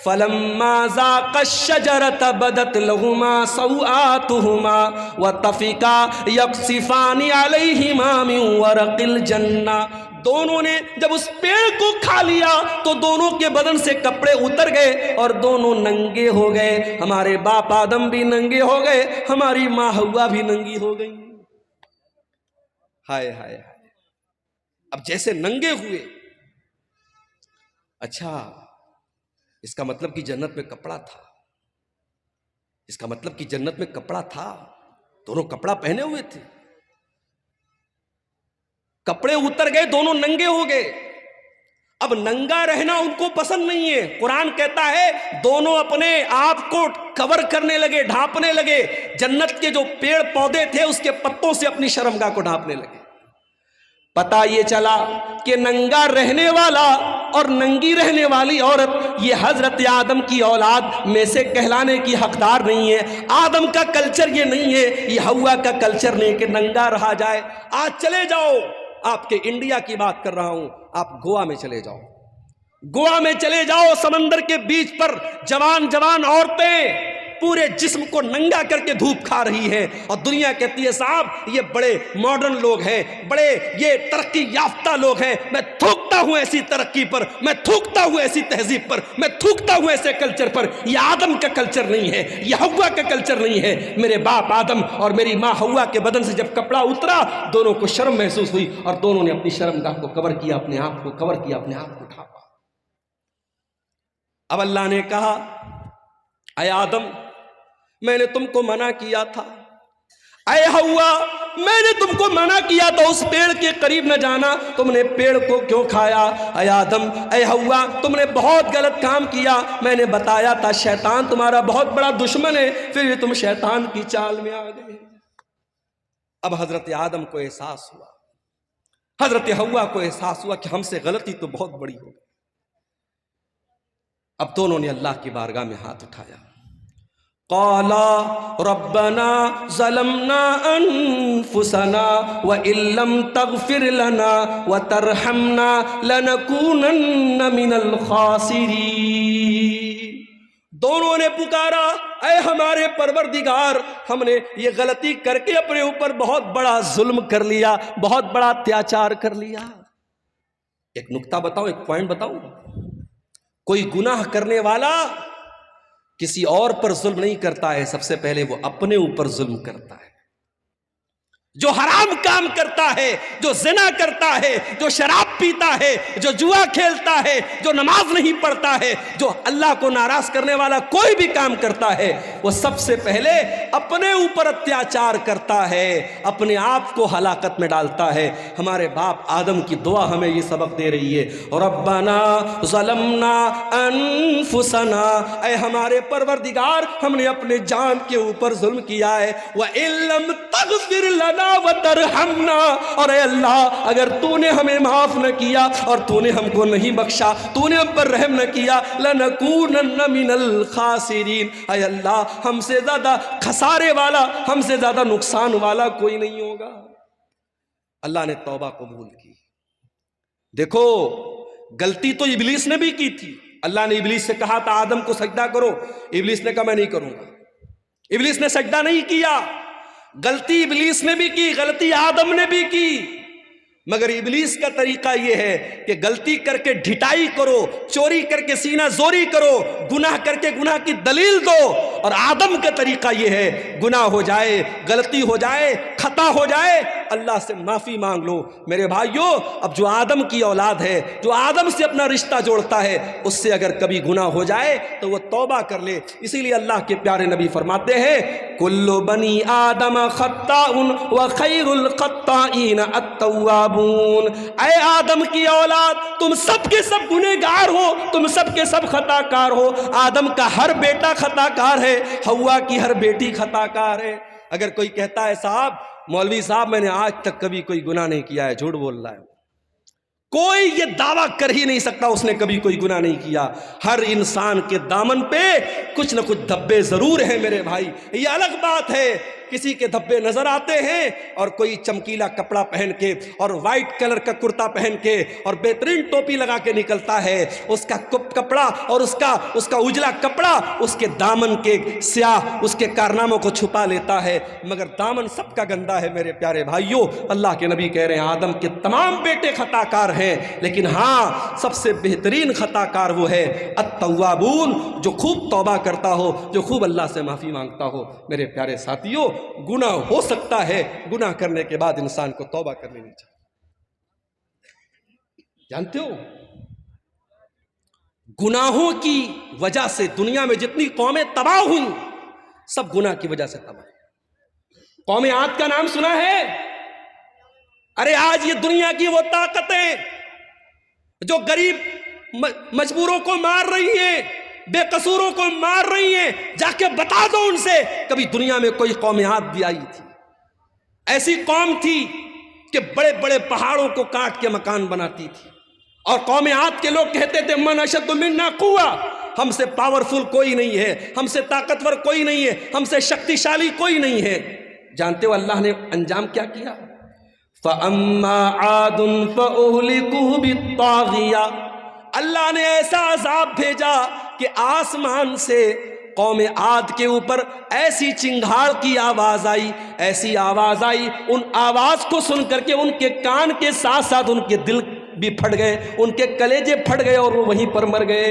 فَلَمَّا ذَاقَا الشَّجَرَةَ بَدَتْ لَهُمَا سَوْآتُهُمَا وَطَفِقَا يَقْصِفَانِ عَلَيْهِمَا مِنْ وَرَقِ الْجَنَّةِ. دونوں نے جب اس پیڑ کو کھا لیا تو دونوں کے بدن سے کپڑے اتر گئے اور دونوں ننگے ہو گئے. ہمارے باپ آدم بھی ننگے ہو گئے, ہماری ماں حوا بھی ننگی ہو گئی. ہائے ہائے ہائے. اب جیسے ننگے ہوئے, اچھا اس کا مطلب کہ جنت میں کپڑا تھا, اس کا مطلب کہ جنت میں کپڑا تھا, دونوں کپڑا پہنے ہوئے تھے, کپڑے اتر گئے, دونوں ننگے ہو گئے. اب ننگا رہنا ان کو پسند نہیں ہے. قرآن کہتا ہے دونوں اپنے آپ کو کور کرنے لگے, ڈھانپنے لگے. جنت کے جو پیڑ پودے تھے اس کے پتوں سے اپنی شرمگاہ کو ڈھانپنے لگے. پتہ یہ چلا کہ ننگا رہنے والا اور ننگی رہنے والی عورت یہ حضرت آدم کی اولاد میں سے کہلانے کی حقدار نہیں ہے. آدم کا کلچر یہ نہیں ہے, یہ حوا کا کلچر نہیں کہ ننگا رہا جائے. آج چلے جاؤ, آپ کے انڈیا کی بات کر رہا ہوں, آپ گوا میں چلے جاؤ, گوا میں چلے جاؤ, سمندر کے بیچ پر جوان جوان عورتیں پورے جسم کو ننگا کر کے دھوپ کھا رہی ہیں, اور دنیا کہتی ہے صاحب یہ بڑے ماڈرن لوگ ہیں, بڑے یہ ترقی یافتہ لوگ ہیں. میں تھوکتا ہوں ایسی ترقی پر, میں تھوکتا ہوں ایسی تہذیب پر, میں تھوکتا ہوں ایسے کلچر پر. یہ آدم کا کلچر نہیں ہے, یہ حوا کا کلچر نہیں ہے. میرے باپ آدم اور میری ماں حوا کے بدن سے جب کپڑا اترا دونوں کو شرم محسوس ہوئی اور دونوں نے اپنی شرمگاہ کو کور کیا, اپنے آپ کو کور کیا, اپنے آپ کو ڈھانپا. اب اللہ نے کہا اے آدم میں نے تم کو منع کیا تھا, اے حوا میں نے تم کو منع کیا تھا اس پیڑ کے قریب نہ جانا, تم نے پیڑ کو کیوں کھایا؟ اے آدم اے حوا تم نے بہت غلط کام کیا, میں نے بتایا تھا شیطان تمہارا بہت بڑا دشمن ہے, پھر بھی تم شیطان کی چال میں آ گئے. اب حضرت آدم کو احساس ہوا, حضرت حوا کو احساس ہوا کہ ہم سے غلطی تو بہت بڑی ہو گئی. اب دونوں نے اللہ کی بارگاہ میں ہاتھ اٹھایا. قالا ربنا ظلمنا انفسنا وان لم تغفر لنا وترحمنا لنكونن من الخاسرین. دونوں نے پکارا اے ہمارے پروردگار ہم نے یہ غلطی کر کے اپنے اوپر بہت بڑا ظلم کر لیا, بہت بڑا اتیاچار کر لیا. ایک نکتہ بتاؤں, ایک پوائنٹ بتاؤں, کوئی گناہ کرنے والا کسی اور پر ظلم نہیں کرتا ہے, سب سے پہلے وہ اپنے اوپر ظلم کرتا ہے. جو حرام کام کرتا ہے, جو زنا کرتا ہے, جو شراب پیتا ہے, جو جوا کھیلتا ہے, جو نماز نہیں پڑھتا ہے, جو اللہ کو ناراض کرنے والا کوئی بھی کام کرتا ہے, وہ سب سے پہلے اپنے اوپر اتیاچار کرتا ہے, اپنے آپ کو ہلاکت میں ڈالتا ہے. ہمارے باپ آدم کی دعا ہمیں یہ سبق دے رہی ہے, ربنا ظلمنا انفسنا, اے ہمارے پروردگار ہم نے اپنے جان کے اوپر ظلم کیا ہے, وَإِن لَمْ تَغْفِرْ لَنَا وترحمنا, اور اے اللہ اگر تو نے ہمیں معاف نہ کیا اور تو نے ہم کو نہیں بخشا, تو نے ہم پر رحم نہ کیا, لنکونن من الخاسرین, اے اللہ ہم سے زیادہ خسارے والا, ہم سے زیادہ نقصان والا کوئی نہیں ہوگا. اللہ نے توبہ قبول کی. دیکھو غلطی تو ابلیس نے بھی کی تھی. اللہ نے ابلیس سے کہا تھا آدم کو سجدہ کرو, ابلیس نے کہا میں نہیں کروں گا. ابلیس نے سجدہ نہیں کیا. غلطی ابلیس نے بھی کی, غلطی آدم نے بھی کی, مگر ابلیس کا طریقہ یہ ہے کہ غلطی کر کے ڈھٹائی کرو, چوری کر کے سینہ زوری کرو, گناہ کر کے گناہ کی دلیل دو. اور آدم کا طریقہ یہ ہے گناہ ہو جائے, غلطی ہو جائے, خطا ہو جائے, اللہ سے معافی مانگ لو. میرے بھائیو اب جو آدم کی اولاد ہے, جو آدم سے اپنا رشتہ جوڑتا ہے, اس سے اگر کبھی گناہ ہو جائے تو وہ توبہ کر لے. اسی لیے اللہ کے پیارے نبی فرماتے ہیں کل بنی آدم خطاء وخیر الخطائین التوابون. اے آدم کی اولاد تم سب کے سب گنہگار ہو, تم سب کے سب خطا کار ہو. آدم کا ہر بیٹا خطا کار ہے, حوا کی ہر بیٹی خطا کار ہے. اگر کوئی کہتا ہے صاحب مولوی صاحب میں نے آج تک کبھی کوئی گناہ نہیں کیا ہے, جھوٹ بول رہا ہے. کوئی یہ دعویٰ کر ہی نہیں سکتا اس نے کبھی کوئی گناہ نہیں کیا. ہر انسان کے دامن پہ کچھ نہ کچھ دھبے ضرور ہیں میرے بھائی. یہ الگ بات ہے کسی کے دھبے نظر آتے ہیں اور کوئی چمکیلا کپڑا پہن کے اور وائٹ کلر کا کرتا پہن کے اور بہترین ٹوپی لگا کے نکلتا ہے. اس کا کپڑا اور اس کا اجلا کپڑا اس کے دامن کے سیاہ اس کے کارناموں کو چھپا لیتا ہے، مگر دامن سب کا گندا ہے. میرے پیارے بھائیوں، اللہ کے نبی کہہ رہے ہیں آدم کے تمام بیٹے خطا کار ہیں، لیکن ہاں سب سے بہترین خطا کار وہ ہے التوابون، جو خوب توبہ کرتا ہو، جو خوب اللہ سے معافی مانگتا ہو. میرے پیارے ساتھیوں، گناہ ہو سکتا ہے، گناہ کرنے کے بعد انسان کو توبہ کر لینی چاہیے. جانتے ہو گناہوں کی وجہ سے دنیا میں جتنی قومیں تباہ ہوئیں سب گناہ کی وجہ سے تباہ. قوم عاد کا نام سنا ہے؟ ارے آج یہ دنیا کی وہ طاقتیں جو غریب مجبوروں کو مار رہی ہیں، بے قصوروں کو مار رہی ہیں، جا کے بتا دو ان سے کبھی دنیا میں کوئی قوم عاد بھی آئی تھی؟ ایسی قوم تھی کہ بڑے بڑے پہاڑوں کو کاٹ کے مکان بناتی تھی، اور قوم عاد کے لوگ کہتے تھے من اشد منا قوہ، ہم سے پاورفل کوئی نہیں ہے، ہم سے طاقتور کوئی نہیں ہے، ہم سے شکتیشالی کوئی نہیں ہے. جانتے ہو اللہ نے انجام کیا کیا؟ فَأَمَّا عَادٌ فَأُهْلِكُوا بِالطَّاغِيَةِ، اللہ نے ایسا عذاب بھیجا کہ آسمان سے قوم عاد کے اوپر ایسی چنگھاڑ کی آواز آئی، ایسی آواز آئی، ان آواز کو سن کر کے ان کے کان کے ساتھ ساتھ ان کے دل بھی پھٹ گئے، ان کے کلیجے پھٹ گئے اور وہ وہیں پر مر گئے.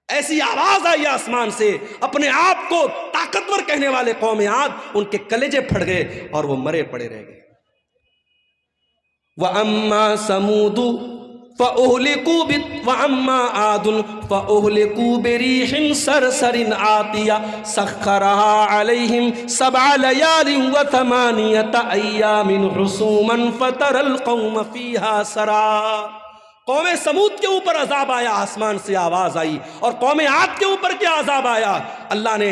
ایسی آواز آئی آسمان سے، اپنے آپ کو طاقتور کہنے والے قوم عاد، ان کے کلیجے پھٹ گئے اور وہ مرے پڑے رہ گئے. وَأَمَّا سَمُودُ وَأَمَّا عَادٌ فَأُهْلِكُوا بِرِيحٍ صَرْصَرٍ عَاتِيَةٍ سَخَّرَهَا عَلَيْهِمْ 7 لَيَالٍ و8 أَيَّامٍ حُسُومًا فَتَرَى الْقَوْمَ فِيهَا سَرَعًا. قوم سمود کے اوپر عذاب آیا، آسمان سے آواز آئی، اور قوم عاد کے اوپر کیا عذاب آیا؟ اللہ نے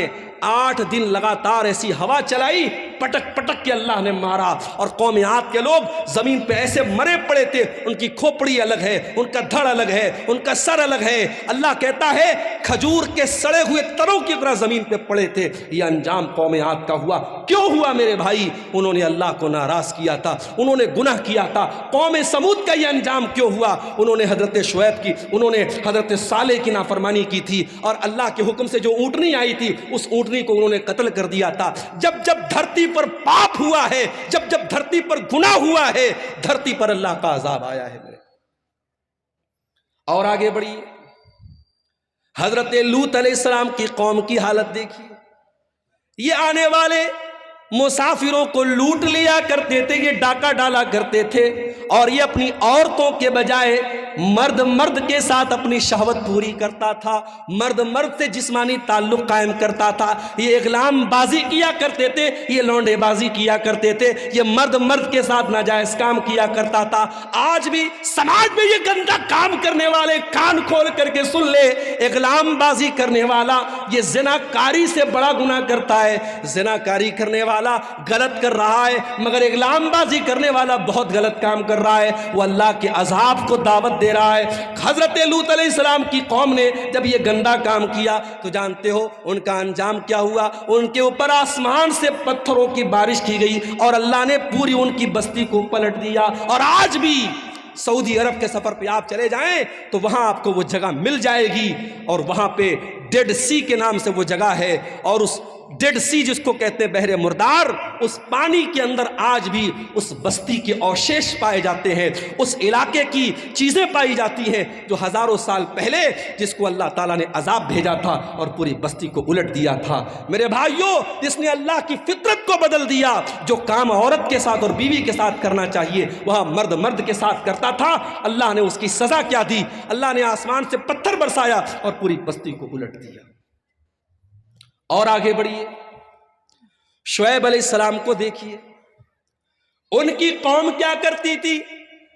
8 دن لگاتار ایسی ہوا چلائی، پٹک پٹک کے اللہ نے مارا، اور قوم عاد کے لوگ زمین پہ ایسے مرے پڑے تھے، ان کی کھوپڑی الگ ہے، ان کا دھڑ الگ ہے، ان کا سر الگ ہے. اللہ کہتا ہے کھجور کے سڑے ہوئے تنوں کی طرح زمین پہ پڑے تھے. یہ انجام قوم عاد کا ہوا. کیوں ہوا میرے بھائی؟ انہوں نے اللہ کو ناراض کیا تھا، انہوں نے گناہ کیا تھا. قوم سمود کا یہ انجام کیوں ہوا؟ انہوں نے حضرت شعیب کی، انہوں نے حضرت صالح کی نافرمانی کی تھی، اور اللہ کے حکم سے جو اونٹنی آئی تھی اس اونٹنی کو انہوں نے قتل کر دیا تھا. جب جب دھرتی پر پاپ ہوا ہے، جب جب دھرتی پر گناہ ہوا ہے، دھرتی پر اللہ کا عذاب آیا ہے میرے. اور آگے بڑھیے، حضرت لوط علیہ السلام کی قوم کی حالت دیکھیے. یہ آنے والے مسافروں کو لوٹ لیا کرتے تھے، یہ ڈاکہ ڈالا کرتے تھے، اور یہ اپنی عورتوں کے بجائے مرد کے ساتھ اپنی شہوت پوری کرتا تھا، مرد سے جسمانی تعلق قائم کرتا تھا. یہ اغلام بازی کیا کرتے تھے، یہ لونڈے بازی کیا کرتے تھے، یہ مرد کے ساتھ ناجائز کام کیا کرتا تھا. آج بھی سماج میں یہ گندا کام کرنے والے کان کھول کر کے سن لے، اغلام بازی کرنے والا یہ زناکاری سے بڑا گناہ کرتا ہے. زناکاری کرنے والا غلط کر رہا ہے، مگر اغلام بازی کرنے والا بہت غلط کام کر رہا ہے، وہ اللہ کے عذاب کو دعوت دے رہا ہے. حضرت لوط علیہ السلام کی قوم نے جب یہ گندا کام کیا تو جانتے ہو ان کا انجام کیا ہوا؟ ان کے اوپر آسمان سے پتھروں کی بارش کی گئی اور اللہ نے پوری ان کی بستی کو پلٹ دیا. اور آج بھی سعودی عرب کے سفر پہ آپ چلے جائیں تو وہاں آپ کو وہ جگہ مل جائے گی، اور وہاں پہ ڈیڈ سی کے نام سے وہ جگہ ہے، اور اس ڈیڈ سی جس کو کہتے ہیں بحر مردار، اس پانی کے اندر آج بھی اس بستی کے اوشیش پائے جاتے ہیں، اس علاقے کی چیزیں پائی جاتی ہیں جو ہزاروں سال پہلے جس کو اللہ تعالیٰ نے عذاب بھیجا تھا اور پوری بستی کو الٹ دیا تھا. میرے بھائیوں، جس نے اللہ کی فطرت کو بدل دیا، جو کام عورت کے ساتھ اور بیوی کے ساتھ کرنا چاہیے وہاں مرد کے ساتھ کرتا تھا، اللہ نے اس کی سزا کیا دی؟ اللہ نے آسمان سے پتھر برسایا اور پوری بستی کو الٹ دیا. اور آگے بڑھیے، شعیب علیہ السلام کو دیکھیے، ان کی قوم کیا کرتی تھی؟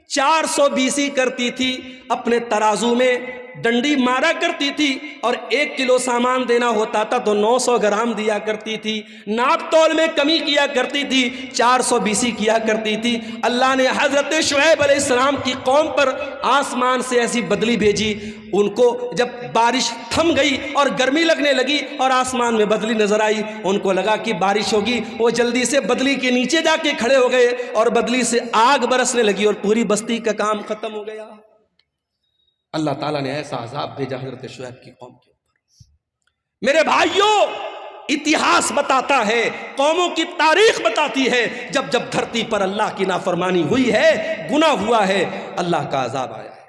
420 کرتی تھی، اپنے ترازو میں ڈنڈی مارا کرتی تھی اور 1 کلو سامان دینا ہوتا تھا تو 900 گرام دیا کرتی تھی، ناپ تول میں کمی کیا کرتی تھی، 400 BC کیا کرتی تھی۔ اللہ نے حضرت شعیب علیہ السلام کی قوم پر آسمان سے ایسی بدلی بھیجی، ان کو جب بارش تھم گئی اور گرمی لگنے لگی اور آسمان میں بدلی نظر آئی، ان کو لگا کہ بارش ہوگی، وہ جلدی سے بدلی کے نیچے جا کے کھڑے ہو گئے اور بدلی سے آگ برسنے لگی اور پوری بستی کا کام ختم ہو گیا۔ اللہ تعالیٰ نے ایسا عذاب بھیجا حضرت شعیب کی قوم کے اوپر۔ میرے بھائیوں، اتہاس بتاتا ہے، قوموں کی تاریخ بتاتی ہے، جب جب دھرتی پر اللہ کی نافرمانی ہوئی ہے، گناہ ہوا ہے، اللہ کا عذاب آیا ہے۔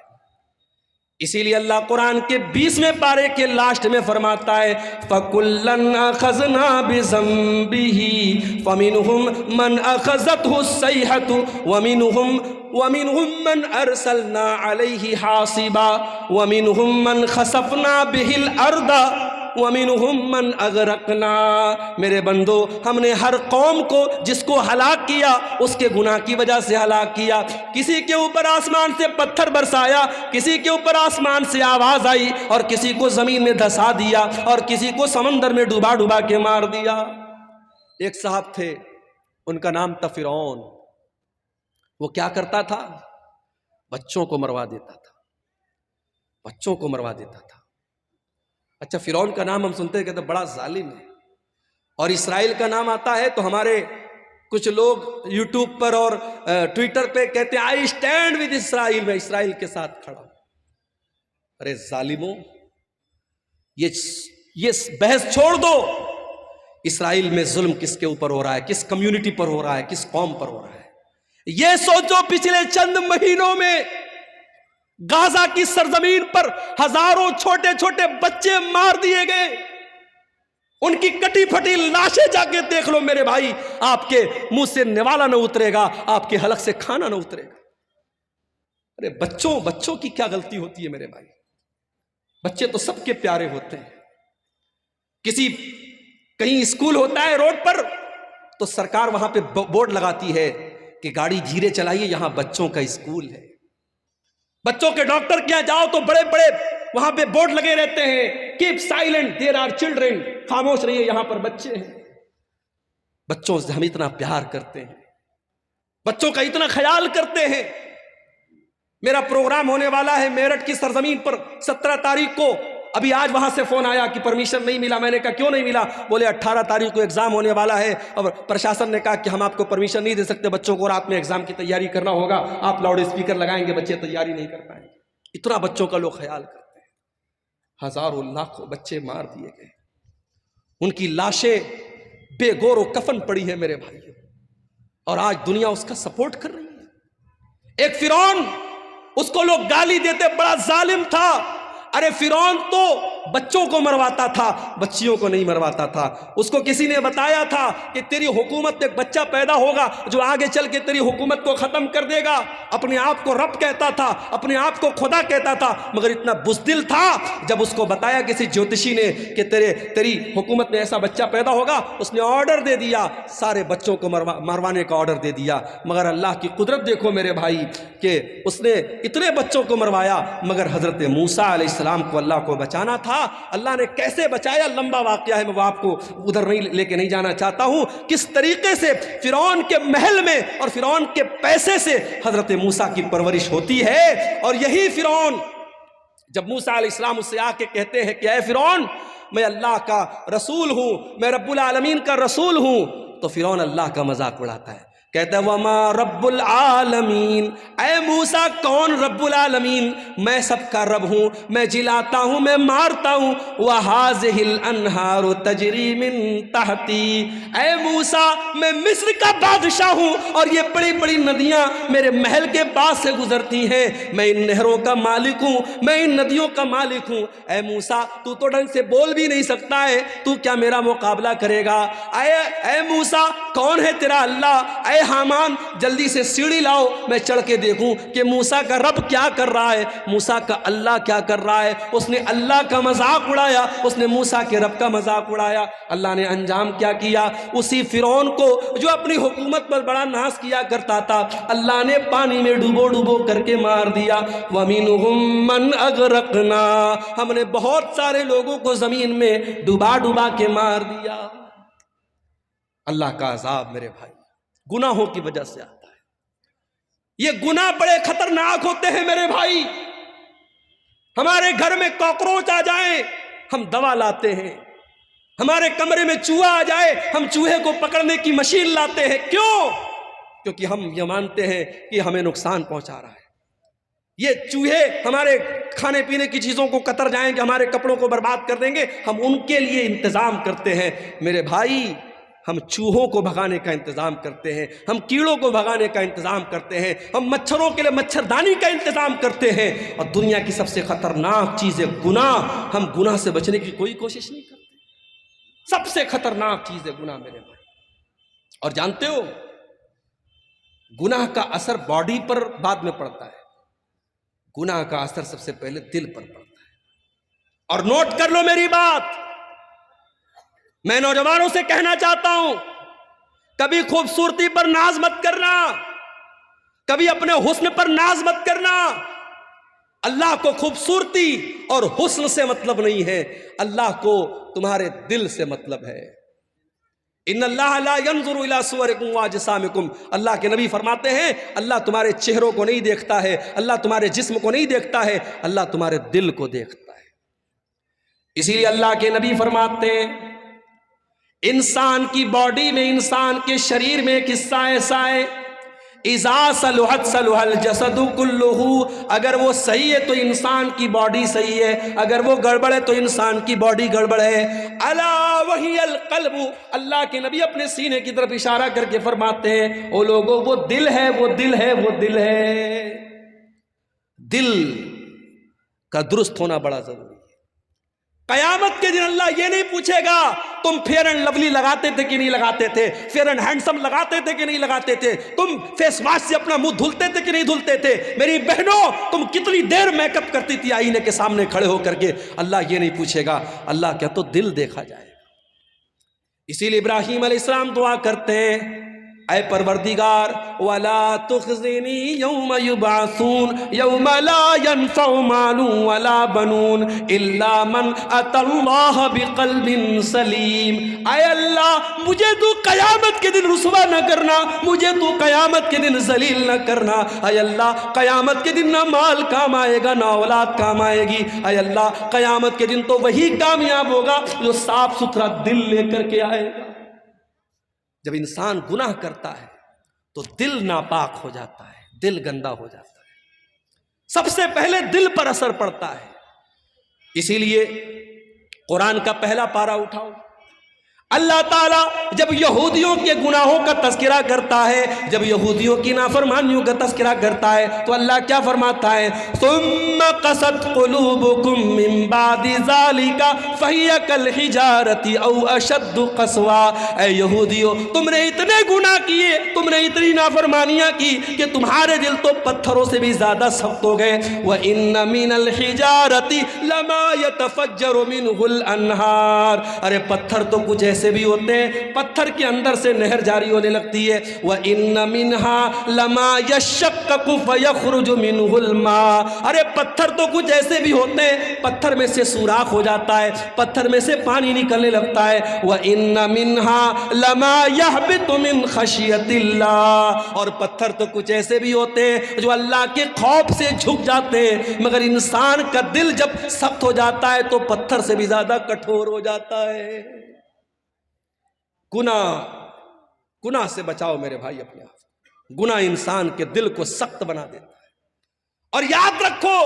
اسی لیے اللہ قرآن کے 20ویں پارے کے لاسٹ میں فرماتا ہے فَكُلًّا أَخَذْنَا بِذَنبِهِ فَمِنْهُمْ مَنْ أَخَذَتْهُ الصَّيْحَةُ وَمِنْهُمْ مَنْ أَرْسَلْنَا عَلَيْهِ حَاصِبًا وَمِنْهُمْ مَنْ خَسَفْنَا بِهِ الْأَرْضَ وَمِنْهُمْ مَنْ أَغْرَقْنَا۔ میرے بندو، ہم نے ہر قوم کو جس کو ہلاک کیا اس کے گناہ کی وجہ سے ہلاک کیا۔ کسی کے اوپر آسمان سے پتھر برسایا، کسی کے اوپر آسمان سے آواز آئی اور کسی کو زمین میں دھسا دیا اور کسی کو سمندر میں ڈوبا ڈوبا کے مار دیا۔ ایک صاحب تھے، ان کا نام تھا فرعون۔ وہ کیا کرتا تھا؟ بچوں کو مروا دیتا تھا، بچوں کو مروا دیتا تھا۔ اچھا، فرعون کا نام ہم سنتے ہیں کہ بڑا ظالم ہے، اور اسرائیل کا نام آتا ہے تو ہمارے کچھ لوگ یوٹیوب پر اور ٹویٹر پہ کہتے ہیں آئی اسٹینڈ ود اسرائیل، میں اسرائیل کے ساتھ کھڑا ہوں۔ ارے ظالموں، یہ بحث چھوڑ دو، اسرائیل میں ظلم کس کے اوپر ہو رہا ہے، کس کمیونٹی پر ہو رہا ہے، کس قوم پر ہو رہا ہے؟ یہ سوچو، پچھلے چند مہینوں میں غازہ کی سرزمین پر ہزاروں چھوٹے چھوٹے بچے مار دیے گئے، ان کی کٹی پھٹی لاشیں جا کے دیکھ لو میرے بھائی، آپ کے منہ سے نوالا نہ اترے گا، آپ کے حلق سے کھانا نہ اترے گا۔ ارے بچوں کی کیا غلطی ہوتی ہے میرے بھائی؟ بچے تو سب کے پیارے ہوتے ہیں۔ کہیں اسکول ہوتا ہے روڈ پر تو سرکار وہاں پہ بورڈ لگاتی ہے کہ گاڑی دھیرے چلائیے، یہاں بچوں کا اسکول ہے۔ بچوں کے ڈاکٹر کے یہاں جاؤ تو بڑے بڑے وہاں پہ بورڈ لگے رہتے ہیں، keep silent there are children, خاموش رہیے یہاں پر بچے ہیں۔ بچوں سے ہم اتنا پیار کرتے ہیں، بچوں کا اتنا خیال کرتے ہیں۔ میرا پروگرام ہونے والا ہے میرٹھ کی سرزمین پر 17 تاریخ کو، ابھی آج وہاں سے فون آیا کہ پرمیشن نہیں ملا۔ میں نے کہا کیوں نہیں ملا؟ بولے 18 تاریخ کو ایگزام ہونے والا ہے اور پرشاسن نے کہا کہ ہم آپ کو پرمیشن نہیں دے سکتے، بچوں کو رات میں ایگزام کی تیاری کرنا ہوگا، آپ لاؤڈ اسپیکر لگائیں گے، بچے تیاری نہیں کر پائیں گے۔ اتنا بچوں کا لوگ خیال کرتے ہیں۔ ہزاروں لاکھوں بچے مار دیے گئے، ان کی لاشیں بے گور و کفن پڑی ہے میرے بھائیوں، اور آج دنیا اس کا سپورٹ کر رہی ہے۔ ایک فرعون، اس کو لوگ گالی دیتے بڑا ظالم تھا۔ ارے فرعون تو بچوں کو مرواتا تھا، بچیوں کو نہیں مرواتا تھا۔ اس کو کسی نے بتایا تھا کہ تیری حکومت میں ایک بچہ پیدا ہوگا جو آگے چل کے تیری حکومت کو ختم کر دے گا۔ اپنے آپ کو رب کہتا تھا، اپنے آپ کو خدا کہتا تھا، مگر اتنا بزدل تھا، جب اس کو بتایا کسی جوتشی نے کہ تیری حکومت میں ایسا بچہ پیدا ہوگا، اس نے آرڈر دے دیا، سارے بچوں کو مروانے کا آرڈر دے دیا۔ مگر اللہ کی قدرت دیکھو میرے بھائی کہ اس نے اتنے بچوں کو مروایا، مگر حضرت موسیٰ علیہ السلام کو اللہ کو بچانا تھا۔ اللہ نے کیسے بچایا، لمبا واقعہ ہے، میں وہ آپ کو ادھر نہیں لے کے نہیں جانا چاہتا ہوں، کس طریقے سے فرعون کے محل میں اور فرعون کے پیسے سے حضرت موسیٰ کی پرورش ہوتی ہے۔ اور یہی فرعون، جب موسیٰ علیہ السلام اس سے آ کے کہتے ہیں کہ اے فرعون، میں اللہ کا رسول ہوں، میں رب العالمین کا رسول ہوں، تو فرعون اللہ کا مذاق اڑاتا ہے، کہتا ہے وما رب العالمین، اے موسیٰ کون رب العالمین؟ میں سب کا رب ہوں، میں جلاتا ہوں، میں مارتا ہوں۔ وَهَٰذِهِ الْأَنْهَارُ تَجْرِي مِن تَحْتِي، اے موسیٰ میں مصر کا بادشاہ ہوں اور یہ بڑی بڑی ندیاں میرے محل کے پاس سے گزرتی ہیں، میں ان نہروں کا مالک ہوں، میں ان ندیوں کا مالک ہوں۔ اے موسیٰ تو ڈھنگ سے بول بھی نہیں سکتا ہے، تو کیا میرا مقابلہ کرے گا؟ اے موسیٰ کون ہے تیرا اللہ؟ اے حامان جلدی سے سیڑھی لاؤ، میں چڑھ کے دیکھوں کہ موسیٰ کا رب کیا کر رہا ہے، موسیٰ کا اللہ کیا کر رہا ہے۔ اس نے اللہ کا مذاق اڑایا، اس نے موسیٰ کے رب کا مذاق اڑایا۔ اللہ نے انجام کیا کیا؟ اسی فرعون کو جو اپنی حکومت پر بڑا ناز کیا کرتا تھا، اللہ نے پانی میں ڈوبو ڈوبو کر کے مار دیا۔ وَمِنْهُمْ مَنْ أَغْرَقْنَا، ہم نے بہت سارے لوگوں کو زمین میں ڈوبا ڈوبا کے مار دیا۔ اللہ کا عذاب میرے بھائی گناہوں کی وجہ سے آتا ہے۔ یہ گناہ بڑے خطرناک ہوتے ہیں میرے بھائی۔ ہمارے گھر میں کاکروچ آ جائیں ہم دوا لاتے ہیں، ہمارے کمرے میں چوہا آ جائے ہم چوہے کو پکڑنے کی مشین لاتے ہیں۔ کیوں؟ کیونکہ ہم یہ مانتے ہیں کہ ہمیں نقصان پہنچا رہا ہے۔ یہ چوہے ہمارے کھانے پینے کی چیزوں کو کتر جائیں گے، ہمارے کپڑوں کو برباد کر دیں گے، ہم ان کے لیے انتظام کرتے ہیں۔ میرے بھائی ہم چوہوں کو بھگانے کا انتظام کرتے ہیں، ہم کیڑوں کو بھگانے کا انتظام کرتے ہیں، ہم مچھروں کے لیے مچھردانی کا انتظام کرتے ہیں، اور دنیا کی سب سے خطرناک چیز ہے گناہ۔ ہم گناہ سے بچنے کی کوئی کوشش نہیں کرتے۔ سب سے خطرناک چیز ہے گناہ میرے بھائی۔ اور جانتے ہو گناہ کا اثر باڈی پر بعد میں پڑتا ہے، گناہ کا اثر سب سے پہلے دل پر پڑتا ہے۔ اور نوٹ کر لو میری بات، میں نوجوانوں سے کہنا چاہتا ہوں کبھی خوبصورتی پر ناز مت کرنا، کبھی اپنے حسن پر ناز مت کرنا۔ اللہ کو خوبصورتی اور حسن سے مطلب نہیں ہے، اللہ کو تمہارے دل سے مطلب ہے۔ ان اللہ لا ينظر الى صورکم واجسامکم، اللہ کے نبی فرماتے ہیں اللہ تمہارے چہروں کو نہیں دیکھتا ہے، اللہ تمہارے جسم کو نہیں دیکھتا ہے، اللہ تمہارے دل کو دیکھتا ہے۔ اسی لیے اللہ کے نبی فرماتے ہیں انسان کی باڈی میں، انسان کے شریر میں ایک حصہ ایسا ہے اذا صلحت صلح الجسد کلہ، اگر وہ صحیح ہے تو انسان کی باڈی صحیح ہے، اگر وہ گڑبڑ ہے تو انسان کی باڈی گڑبڑ ہے۔ الا وہی القلب، اللہ کے نبی اپنے سینے کی طرف اشارہ کر کے فرماتے ہیں او لوگوں وہ دل ہے، وہ دل ہے، وہ دل ہے۔ دل کا درست ہونا بڑا ضروری ہے۔ قیامت کے دن اللہ یہ نہیں پوچھے گا تم فیئر اینڈ لولی لگاتے تھے کہ نہیں لگاتے تھے، فیئر اینڈ ہینڈسم لگاتے تھے کہ نہیں لگاتے تھے، تم فیس واش سے اپنا منہ دھلتے تھے کہ نہیں دھلتے تھے، میری بہنوں تم کتنی دیر میک اپ کرتی تھی آئینے کے سامنے کھڑے ہو کر کے۔ اللہ یہ نہیں پوچھے گا، اللہ کیا تو دل دیکھا جائے گا۔ اسی لیے ابراہیم علیہ السلام دعا کرتے ہیں اے پروردگار وَلَا تُخْزِنِي يَوْمَ يُبْعَثُونَ يَوْمَ لَا يَنْفَعُ مَالٌ وَلَا بَنُونَ إِلَّا مَنْ أَتَى اللَّهَ بِقَلْبٍ سَلِيمٍ۔ اے اللہ مجھے تو قیامت کے دن رسوا نہ کرنا، مجھے تو قیامت کے دن ذلیل نہ کرنا۔ اے اللہ قیامت کے دن نہ مال کام آئے گا نہ اولاد کام آئے گی۔ اے اللہ قیامت کے دن تو وہی کامیاب ہوگا جو صاف ستھرا دل لے کر کے آئے گا۔ جب انسان گناہ کرتا ہے تو دل ناپاک ہو جاتا ہے، دل گندا ہو جاتا ہے، سب سے پہلے دل پر اثر پڑتا ہے۔ اسی لیے قرآن کا پہلا پارہ اٹھاؤ، اللہ تعالیٰ جب یہودیوں کے گناہوں کا تذکرہ کرتا ہے، جب یہودیوں کی نافرمانیوں کا تذکرہ کرتا ہے تو اللہ کیا فرماتا ہے ثم قست قلوبکم من بعد ذالک فہی کالحجارۃ او اشد قسوا۔ اے یہودیوں تم نے اتنے گناہ کیے، تم نے اتنی نافرمانیاں کی کہ تمہارے دل تو پتھروں سے بھی زیادہ سخت ہو گئے۔ وَإِنَّ مِنَ الْحِجَارَةِ لَمَا يَتَفَجَّرُ مِنْهُ الْأَنْهَارُ، ارے پتھر تو کچھ ایسے بھی ہوتے ہیں پتھر کے اندر سے نہر جاری ہونے لگتی ہے۔ وَإِنَّ مِنْهَا لَمَا يَشَّقَّقُ فَيَخْرُجُ مِنْهُ الْمَاءُ، ارے پتھر تو کچھ ایسے بھی ہوتے ہیں پتھر میں سے سوراخ ہو جاتا ہے، پتھر میں سے پانی نکلنے لگتا ہے۔ وَإِنَّ مِنْهَا لَمَا يَهْبِطُ مِنْ خَشْيَةِ اللَّهِ، اور پتھر تو کچھ ایسے بھی ہوتے ہیں جو اللہ کے خوف سے جھک جاتے ہیں، مگر انسان کا دل جب سخت ہو جاتا ہے تو پتھر سے بھی زیادہ کٹھور ہو جاتا ہے۔ گناہ سے بچاؤ میرے بھائی اپنے آپ، گناہ انسان کے دل کو سخت بنا دیتا ہے۔ اور یاد رکھو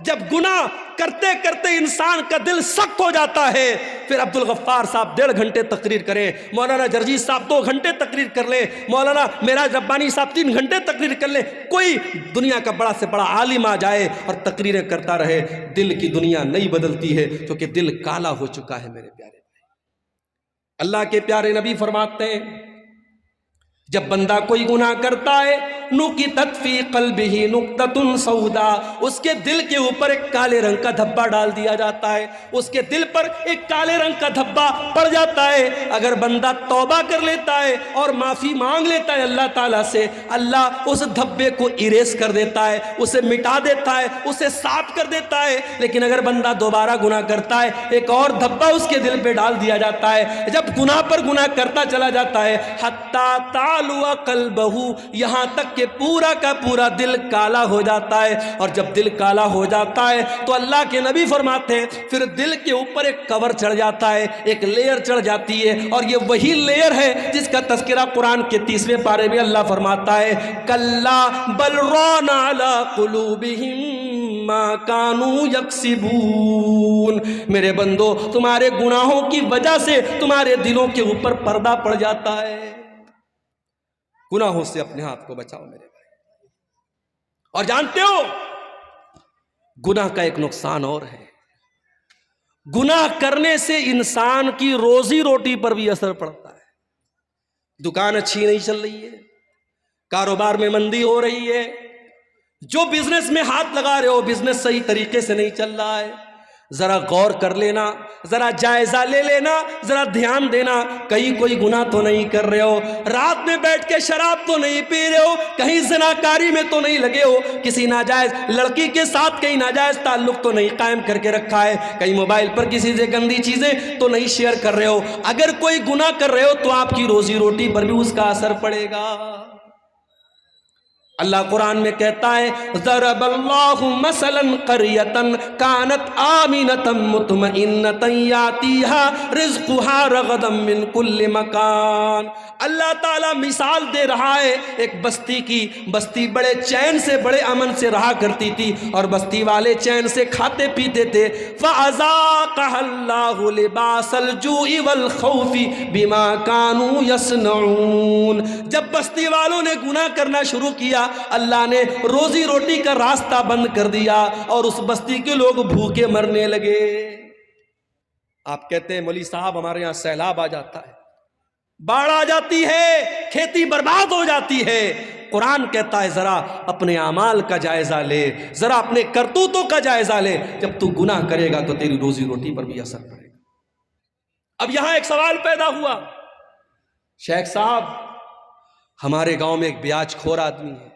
جب گناہ کرتے کرتے انسان کا دل سخت ہو جاتا ہے، پھر عبد الغفار صاحب 1.5 گھنٹے تقریر کریں، مولانا جرجیت صاحب 2 گھنٹے تقریر کر لیں، مولانا معراج ربانی صاحب 3 گھنٹے تقریر کر لیں، کوئی دنیا کا بڑا سے بڑا عالم آ جائے اور تقریریں کرتا رہے، دل کی دنیا نہیں بدلتی ہے کیونکہ دل کالا ہو چکا ہے میرے پیارے۔ اللہ کے پیارے نبی فرماتے ہیں جب بندہ کوئی گناہ کرتا ہے نُقِطَتْ فِي قَلْبِهِ نُقْطَةٌ سَوْدَا، اس کے دل کے اوپر ایک کالے رنگ کا دھبا ڈال دیا جاتا ہے، اس کے دل پر ایک کالے رنگ کا دھبا پڑ جاتا ہے۔ اگر بندہ توبہ کر لیتا ہے اور معافی مانگ لیتا ہے اللہ تعالیٰ سے، اللہ اس دھبے کو اریز کر دیتا ہے، اسے مٹا دیتا ہے، اسے صاف کر دیتا ہے۔ لیکن اگر بندہ دوبارہ گناہ کرتا ہے، ایک اور دھبا اس کے دل پہ ڈال دیا جاتا ہے۔ جب گناہ پر گناہ کرتا چلا جاتا ہے حتیٰ تعلو قلبہ، یہاں تک کہ پورا کا پورا دل کالا ہو جاتا ہے۔ اور جب دل کالا ہو جاتا ہے تو اللہ کے نبی فرماتے ہیں پھر دل کے اوپر ایک کور چڑھ جاتا ہے، ایک لیئر چڑھ جاتی ہے، اور یہ وہی لیئر ہے جس کا تذکرہ قرآن کے 30ویں پارے میں اللہ فرماتا ہے کلا بل ران علی قلوبہم ما کانوا یکسبون۔ میرے بندو، تمہارے گناہوں کی وجہ سے تمہارے دلوں کے اوپر پردہ پڑ جاتا ہے۔ گناہوں سے اپنے آپ کو بچاؤ میرے بھائی۔ اور جانتے ہو گناہ کا ایک نقصان اور ہے، گناہ کرنے سے انسان کی روزی روٹی پر بھی اثر پڑتا ہے۔ دکان اچھی نہیں چل رہی ہے، کاروبار میں مندی ہو رہی ہے، جو بزنس میں ہاتھ لگا رہے ہو بزنس صحیح طریقے سے نہیں چل رہا ہے، ذرا غور کر لینا، ذرا جائزہ لے لینا، ذرا دھیان دینا، کہیں کوئی گناہ تو نہیں کر رہے ہو، رات میں بیٹھ کے شراب تو نہیں پی رہے ہو، کہیں زناکاری میں تو نہیں لگے ہو، کسی ناجائز لڑکی کے ساتھ کہیں ناجائز تعلق تو نہیں قائم کر کے رکھا ہے، کہیں موبائل پر کسی سے گندی چیزیں تو نہیں شیئر کر رہے ہو۔ اگر کوئی گناہ کر رہے ہو تو آپ کی روزی روٹی پر بھی اس کا اثر پڑے گا۔ اللہ قرآن میں کہتا ہے ضرب اللہ مثلا قریۃ کانت آمنۃ مطمئنۃ یاتیہا رزقها رغدا من کل مکان۔ اللہ تعالیٰ مثال دے رہا ہے ایک بستی کی، بستی بڑے چین سے بڑے امن سے رہا کرتی تھی، اور بستی والے چین سے کھاتے پیتے تھے۔ فَأَذَاقَهَا اللَّهُ لِبَاسَ الْجُوعِ وَالْخَوْفِ بِمَا كَانُوا يَصْنَعُونَ۔ جب بستی والوں نے گناہ کرنا شروع کیا، اللہ نے روزی روٹی کا راستہ بند کر دیا اور اس بستی کے لوگ بھوکے مرنے لگے۔ آپ کہتے ہیں مولوی صاحب ہمارے یہاں سیلاب آ جاتا ہے، باڑھ آ جاتی ہے، کھیتی برباد ہو جاتی ہے۔ قرآن کہتا ہے ذرا اپنے اعمال کا جائزہ لے، ذرا اپنے کرتوتوں کا جائزہ لے، جب تو گناہ کرے گا تو تیری روزی روٹی پر بھی اثر پڑے گا۔ اب یہاں ایک سوال پیدا ہوا، شیخ صاحب ہمارے گاؤں میں ایک بیاج خور آدمی ہے،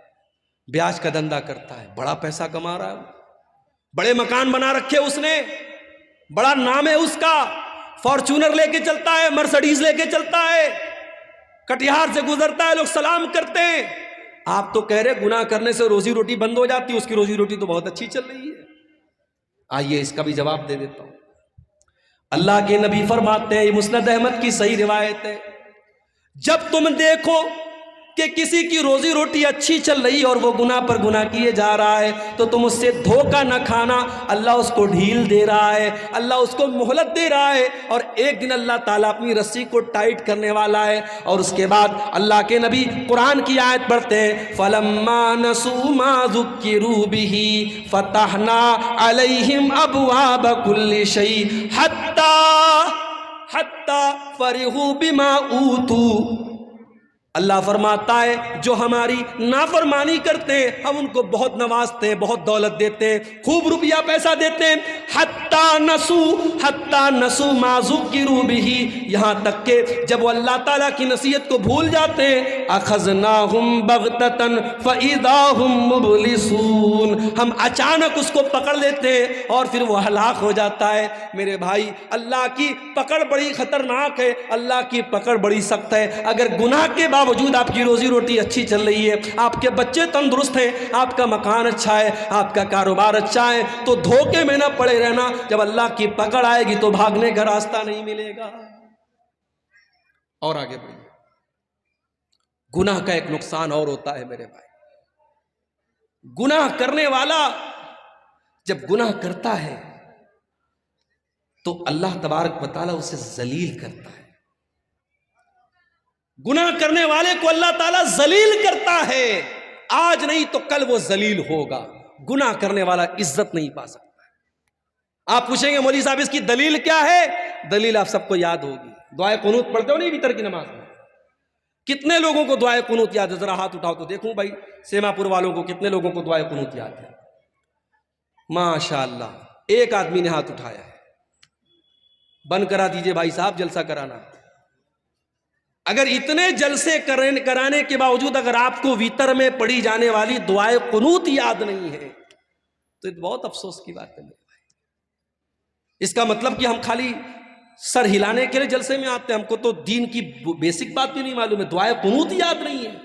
بیاج کا دھندا کرتا ہے، بڑا پیسہ کما رہا ہے، بڑے مکان بنا رکھے اس نے، بڑا نام ہے اس کا، فارچونر لے کے چلتا ہے، مرسڈیز لے کے چلتا ہے، کٹیہار سے گزرتا ہے، لوگ سلام کرتے ہیں۔ آپ تو کہہ رہے گناہ کرنے سے روزی روٹی بند ہو جاتی، اس کی روزی روٹی تو بہت اچھی چل رہی ہے۔ آئیے اس کا بھی جواب دے دیتا ہوں۔ اللہ کے نبی فرماتے ہیں، یہ مسند احمد کی صحیح روایت ہے، جب تم دیکھو کہ کسی کی روزی روٹی اچھی چل رہی اور وہ گناہ پر گناہ کیے جا رہا ہے تو تم اس سے دھوکہ نہ کھانا، اللہ اس کو ڈھیل دے رہا ہے، اللہ اس کو مہلت دے رہا ہے، اور ایک دن اللہ تعالیٰ اپنی رسی کو ٹائٹ کرنے والا ہے۔ اور اس کے بعد اللہ کے نبی قرآن کی آیت پڑھتے ہیں فَلَمَّا نَسُوا مَا ذُكِّرُوا بِهِ فَتَحْنَا عَلَيْهِمْ أَبْوَابَ كُلِّ شَيْءٍ حَتَّى فَرِحُوا بِمَا أُوتُوا۔ اللہ فرماتا ہے جو ہماری نافرمانی کرتے ہیں ہم ان کو بہت نوازتے ہیں، بہت دولت دیتے ہیں، خوب روپیہ پیسہ دیتے ہیں۔ حتیٰ نسوا ما ذکروا بہ، یہاں تک کہ جب وہ اللہ تعالیٰ کی نصیحت کو بھول جاتے ہیں اخذناہم بغتۃ فاذا ہم مبلسون، ہم اچانک اس کو پکڑ لیتے ہیں اور پھر وہ ہلاک ہو جاتا ہے۔ میرے بھائی اللہ کی پکڑ بڑی خطرناک ہے، اللہ کی پکڑ بڑی سخت ہے۔ اگر گناہ کے باوجود آپ کی روزی روٹی اچھی چل رہی ہے، آپ کے بچے تندرست ہیں، آپ کا مکان اچھا ہے، آپ کا کاروبار اچھا ہے، تو دھوکے میں نہ پڑے رہنا، جب اللہ کی پکڑ آئے گی تو بھاگنے کا راستہ نہیں ملے گا۔ اور آگے بڑھیے، گناہ کا ایک نقصان اور ہوتا ہے میرے بھائی، گناہ کرنے والا جب گناہ کرتا ہے تو اللہ تبارک و تعالیٰ اسے ذلیل کرتا ہے۔ گناہ کرنے والے کو اللہ تعالیٰ ذلیل کرتا ہے، آج نہیں تو کل وہ ذلیل ہوگا۔ گناہ کرنے والا عزت نہیں پا سکتا۔ آپ پوچھیں گے مولوی صاحب اس کی دلیل کیا ہے؟ دلیل آپ سب کو یاد ہوگی، دعائے قنوت پڑھتے ہو نہیں وتر کی نماز میں، کتنے لوگوں کو دعائے قنوت یاد ہے؟ ذرا ہاتھ اٹھاؤ تو دیکھوں بھائی، سیما پور والوں کو کتنے لوگوں کو دعائے قنوت یاد ہے؟ ماشاء اللہ، ایک آدمی نے ہاتھ اٹھایا ہے۔ بند کرا دیجئے بھائی صاحب جلسہ کرانا۔ اگر اتنے جلسے کرانے کے باوجود اگر آپ کو ویتر میں پڑھی جانے والی دعائے قنوت یاد نہیں ہے تو یہ بہت افسوس کی بات ہے میرے بھائی۔ اس کا مطلب کہ ہم خالی سر ہلانے کے لیے جلسے میں آتے ہیں، ہم کو تو دین کی بیسک بات بھی نہیں معلوم ہے، دعائے قنوت یاد نہیں ہے۔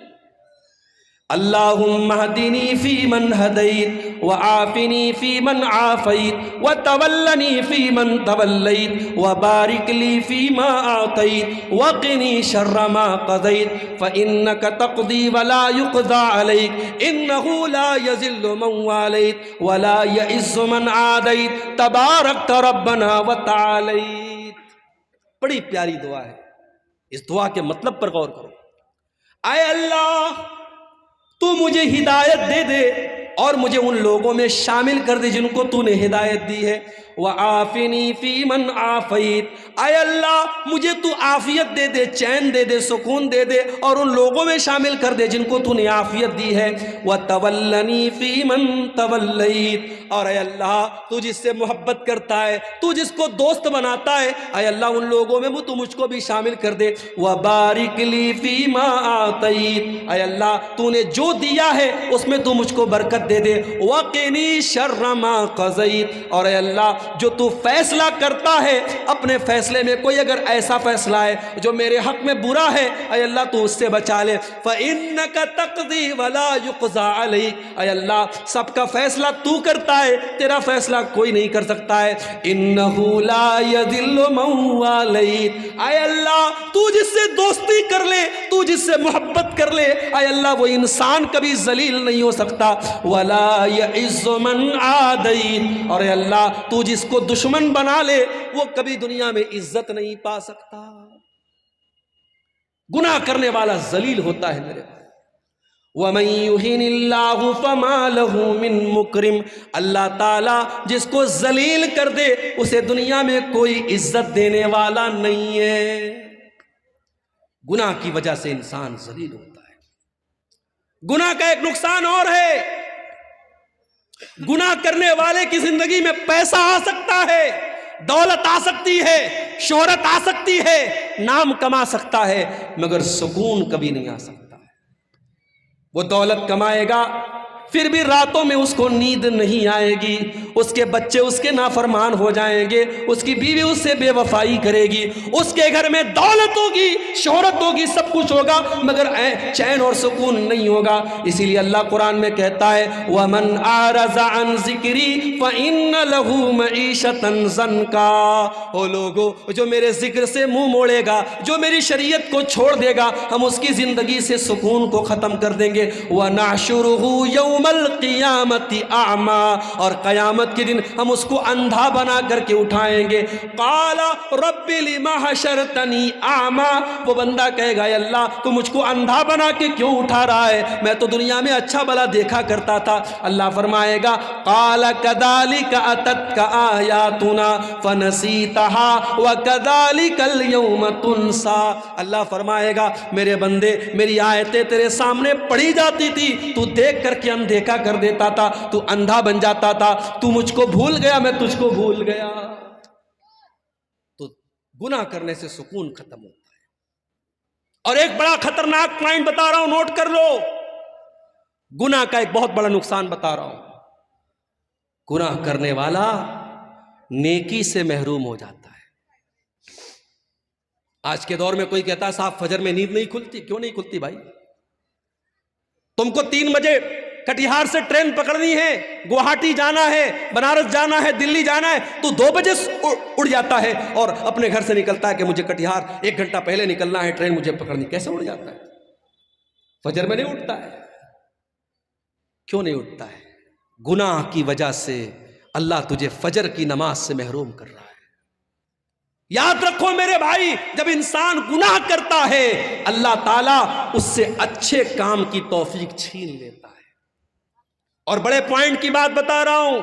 اللہم اہدنی فی من ہدیت وعافنی فی من عافیت وتولنی فی من تولیت وبارک لی فی ما اعطیت وقنی شر ما قضیت فانک تقضی ولا یقضى علیک انہ لا یذل من والیت ولا یعز من عادیت تبارکت ربنا وتعالیت۔ بڑی پیاری دعا ہے، اس دعا کے مطلب پر غور کرو۔ اے اللہ، تو مجھے ہدایت دے دے اور مجھے ان لوگوں میں شامل کر دے جن کو تو نے ہدایت دی ہے۔ وَعَافِنِي فِي مَنْ عَافَيْتَ، اے اللہ مجھے تو عافیت دے دے، چین دے دے، سکون دے دے اور ان لوگوں میں شامل کر دے جن کو تو نے عافیت دی ہے۔ وَتَوَلَّنِي فِي مَنْ تَوَلَّيْتَ، اور اے اللہ تو جس سے محبت کرتا ہے، تو جس کو دوست بناتا ہے، اے اللہ ان لوگوں میں تو مجھ کو بھی شامل کر دے۔ وَبَارِكْ لِي فِي مَا أَعْطَيْتَ، اے اللہ تو نے جو دیا ہے اس میں تو مجھ کو برکت دے دے۔ وَقِنِي شَرَّ مَا قَضَيْتَ، اور اے اللہ جو تو فیصلہ کرتا ہے اپنے فیصلے میں کوئی اگر ایسا فیصلہ ہے جو میرے حق میں برا ہے، اے اللہ تو اس سے بچا لے۔ فَإِنَّكَ تَقْضِي وَلَا يُقْضَى عَلَيْكَ، اے اللہ سب کا فیصلہ تو کرتا ہے، تیرا فیصلہ کوئی نہیں کر سکتا ہے۔ إِنَّهُ لَا يَذِلُّ مَن وَالَيْتَ، اے اللہ تو جس سے دوستی کر لے، تو جس سے محبت کر لے، اے اللہ وہ انسان کبھی ذلیل نہیں ہو سکتا۔ وَلَا يَعِزُّ مَنْ عَادَيْتَ، اور اے اللہ تو جس کو دشمن بنا لے وہ کبھی دنیا میں عزت نہیں پا سکتا۔ گناہ کرنے والا ذلیل ہوتا ہے میرے بھائی۔ وَمَن يُهِنِ اللَّهُ فَمَا لَهُ مِن مُكْرِمٍ، اللہ تعالیٰ جس کو ذلیل کر دے اسے دنیا میں کوئی عزت دینے والا نہیں ہے۔ گناہ کی وجہ سے انسان ذلیل ہوتا ہے۔ گناہ کا ایک نقصان اور ہے، گناہ کرنے والے کی زندگی میں پیسہ آ سکتا ہے، دولت آ سکتی ہے، شہرت آ سکتی ہے، نام کما سکتا ہے، مگر سکون کبھی نہیں آ سکتا ہے۔ وہ دولت کمائے گا پھر بھی راتوں میں اس کو نیند نہیں آئے گی، اس کے بچے اس کے نافرمان ہو جائیں گے، اس کی بیوی اس سے بے وفائی کرے گی، اس کے گھر میں دولت ہوگی، شہرت ہوگی، سب کچھ ہوگا، مگر چین اور سکون نہیں ہوگا۔ اسی لیے اللہ قرآن میں کہتا ہے وَمَنْ أَعْرَضَ عَنْ ذِكْرِي فَإِنَّ لَهُ مَعِيشَةً ضَنْكًا، وہ لوگوں جو میرے ذکر سے منہ موڑے گا، جو میری شریعت کو چھوڑ دے گا، ہم اس کی زندگی سے سکون کو ختم کر دیں گے۔ وَنَحْشُرُهُ يَوْمَ القیامت اعمیٰ، اور قیامت کے دن ہم اس کو اندھا بنا کر کے اٹھائیں گے۔ قال رب لم حشرتنی اعمیٰ، وہ بندہ کہے گا اے اللہ تو مجھ کو اندھا بنا کے کیوں اٹھا رہا ہے، میں تو دنیا میں اچھا بھلا دیکھا کرتا تھا۔ اللہ فرمائے گا قال کذالک اتتک آیاتنا فنسیتها وکذالک اليوم تنسی، اللہ فرمائے گا میرے بندے میری آیتیں تیرے سامنے پڑھی جاتی تھی، تو دیکھ کر کے دیکھا کر دیتا تھا، تو اندھا بن جاتا تھا، تو مجھ کو بھول گیا، میں تجھ کو بھول گیا۔ تو گناہ کرنے سے سکون ختم ہوتا ہے۔ اور ایک بڑا خطرناک پوائنٹ بتا رہا ہوں، نوٹ کر لو، گناہ کا ایک بہت بڑا نقصان بتا رہا ہوں، گناہ کرنے والا نیکی سے محروم ہو جاتا ہے۔ آج کے دور میں کوئی کہتا ہے صاحب فجر میں نیند نہیں کھلتی، کیوں نہیں کھلتی بھائی؟ تم کو 3 بجے کٹیہار سے ٹرین پکڑنی ہے، گوہاٹی جانا ہے، بنارس جانا ہے، دلی جانا ہے، تو 2 بجے اڑ جاتا ہے اور اپنے گھر سے نکلتا ہے کہ مجھے کٹیہار 1 گھنٹہ پہلے نکلنا ہے، ٹرین مجھے پکڑنی۔ کیسے اڑ جاتا ہے؟ فجر میں نہیں اٹھتا ہے۔ کیوں نہیں اٹھتا ہے؟ گناہ کی وجہ سے اللہ تجھے فجر کی نماز سے محروم کر رہا ہے۔ یاد رکھو میرے بھائی، جب انسان گناہ کرتا ہے اللہ تعالیٰ اس سے اچھے کام کی توفیق چھین لیتا ہے۔ اور بڑے پوائنٹ کی بات بتا رہا ہوں،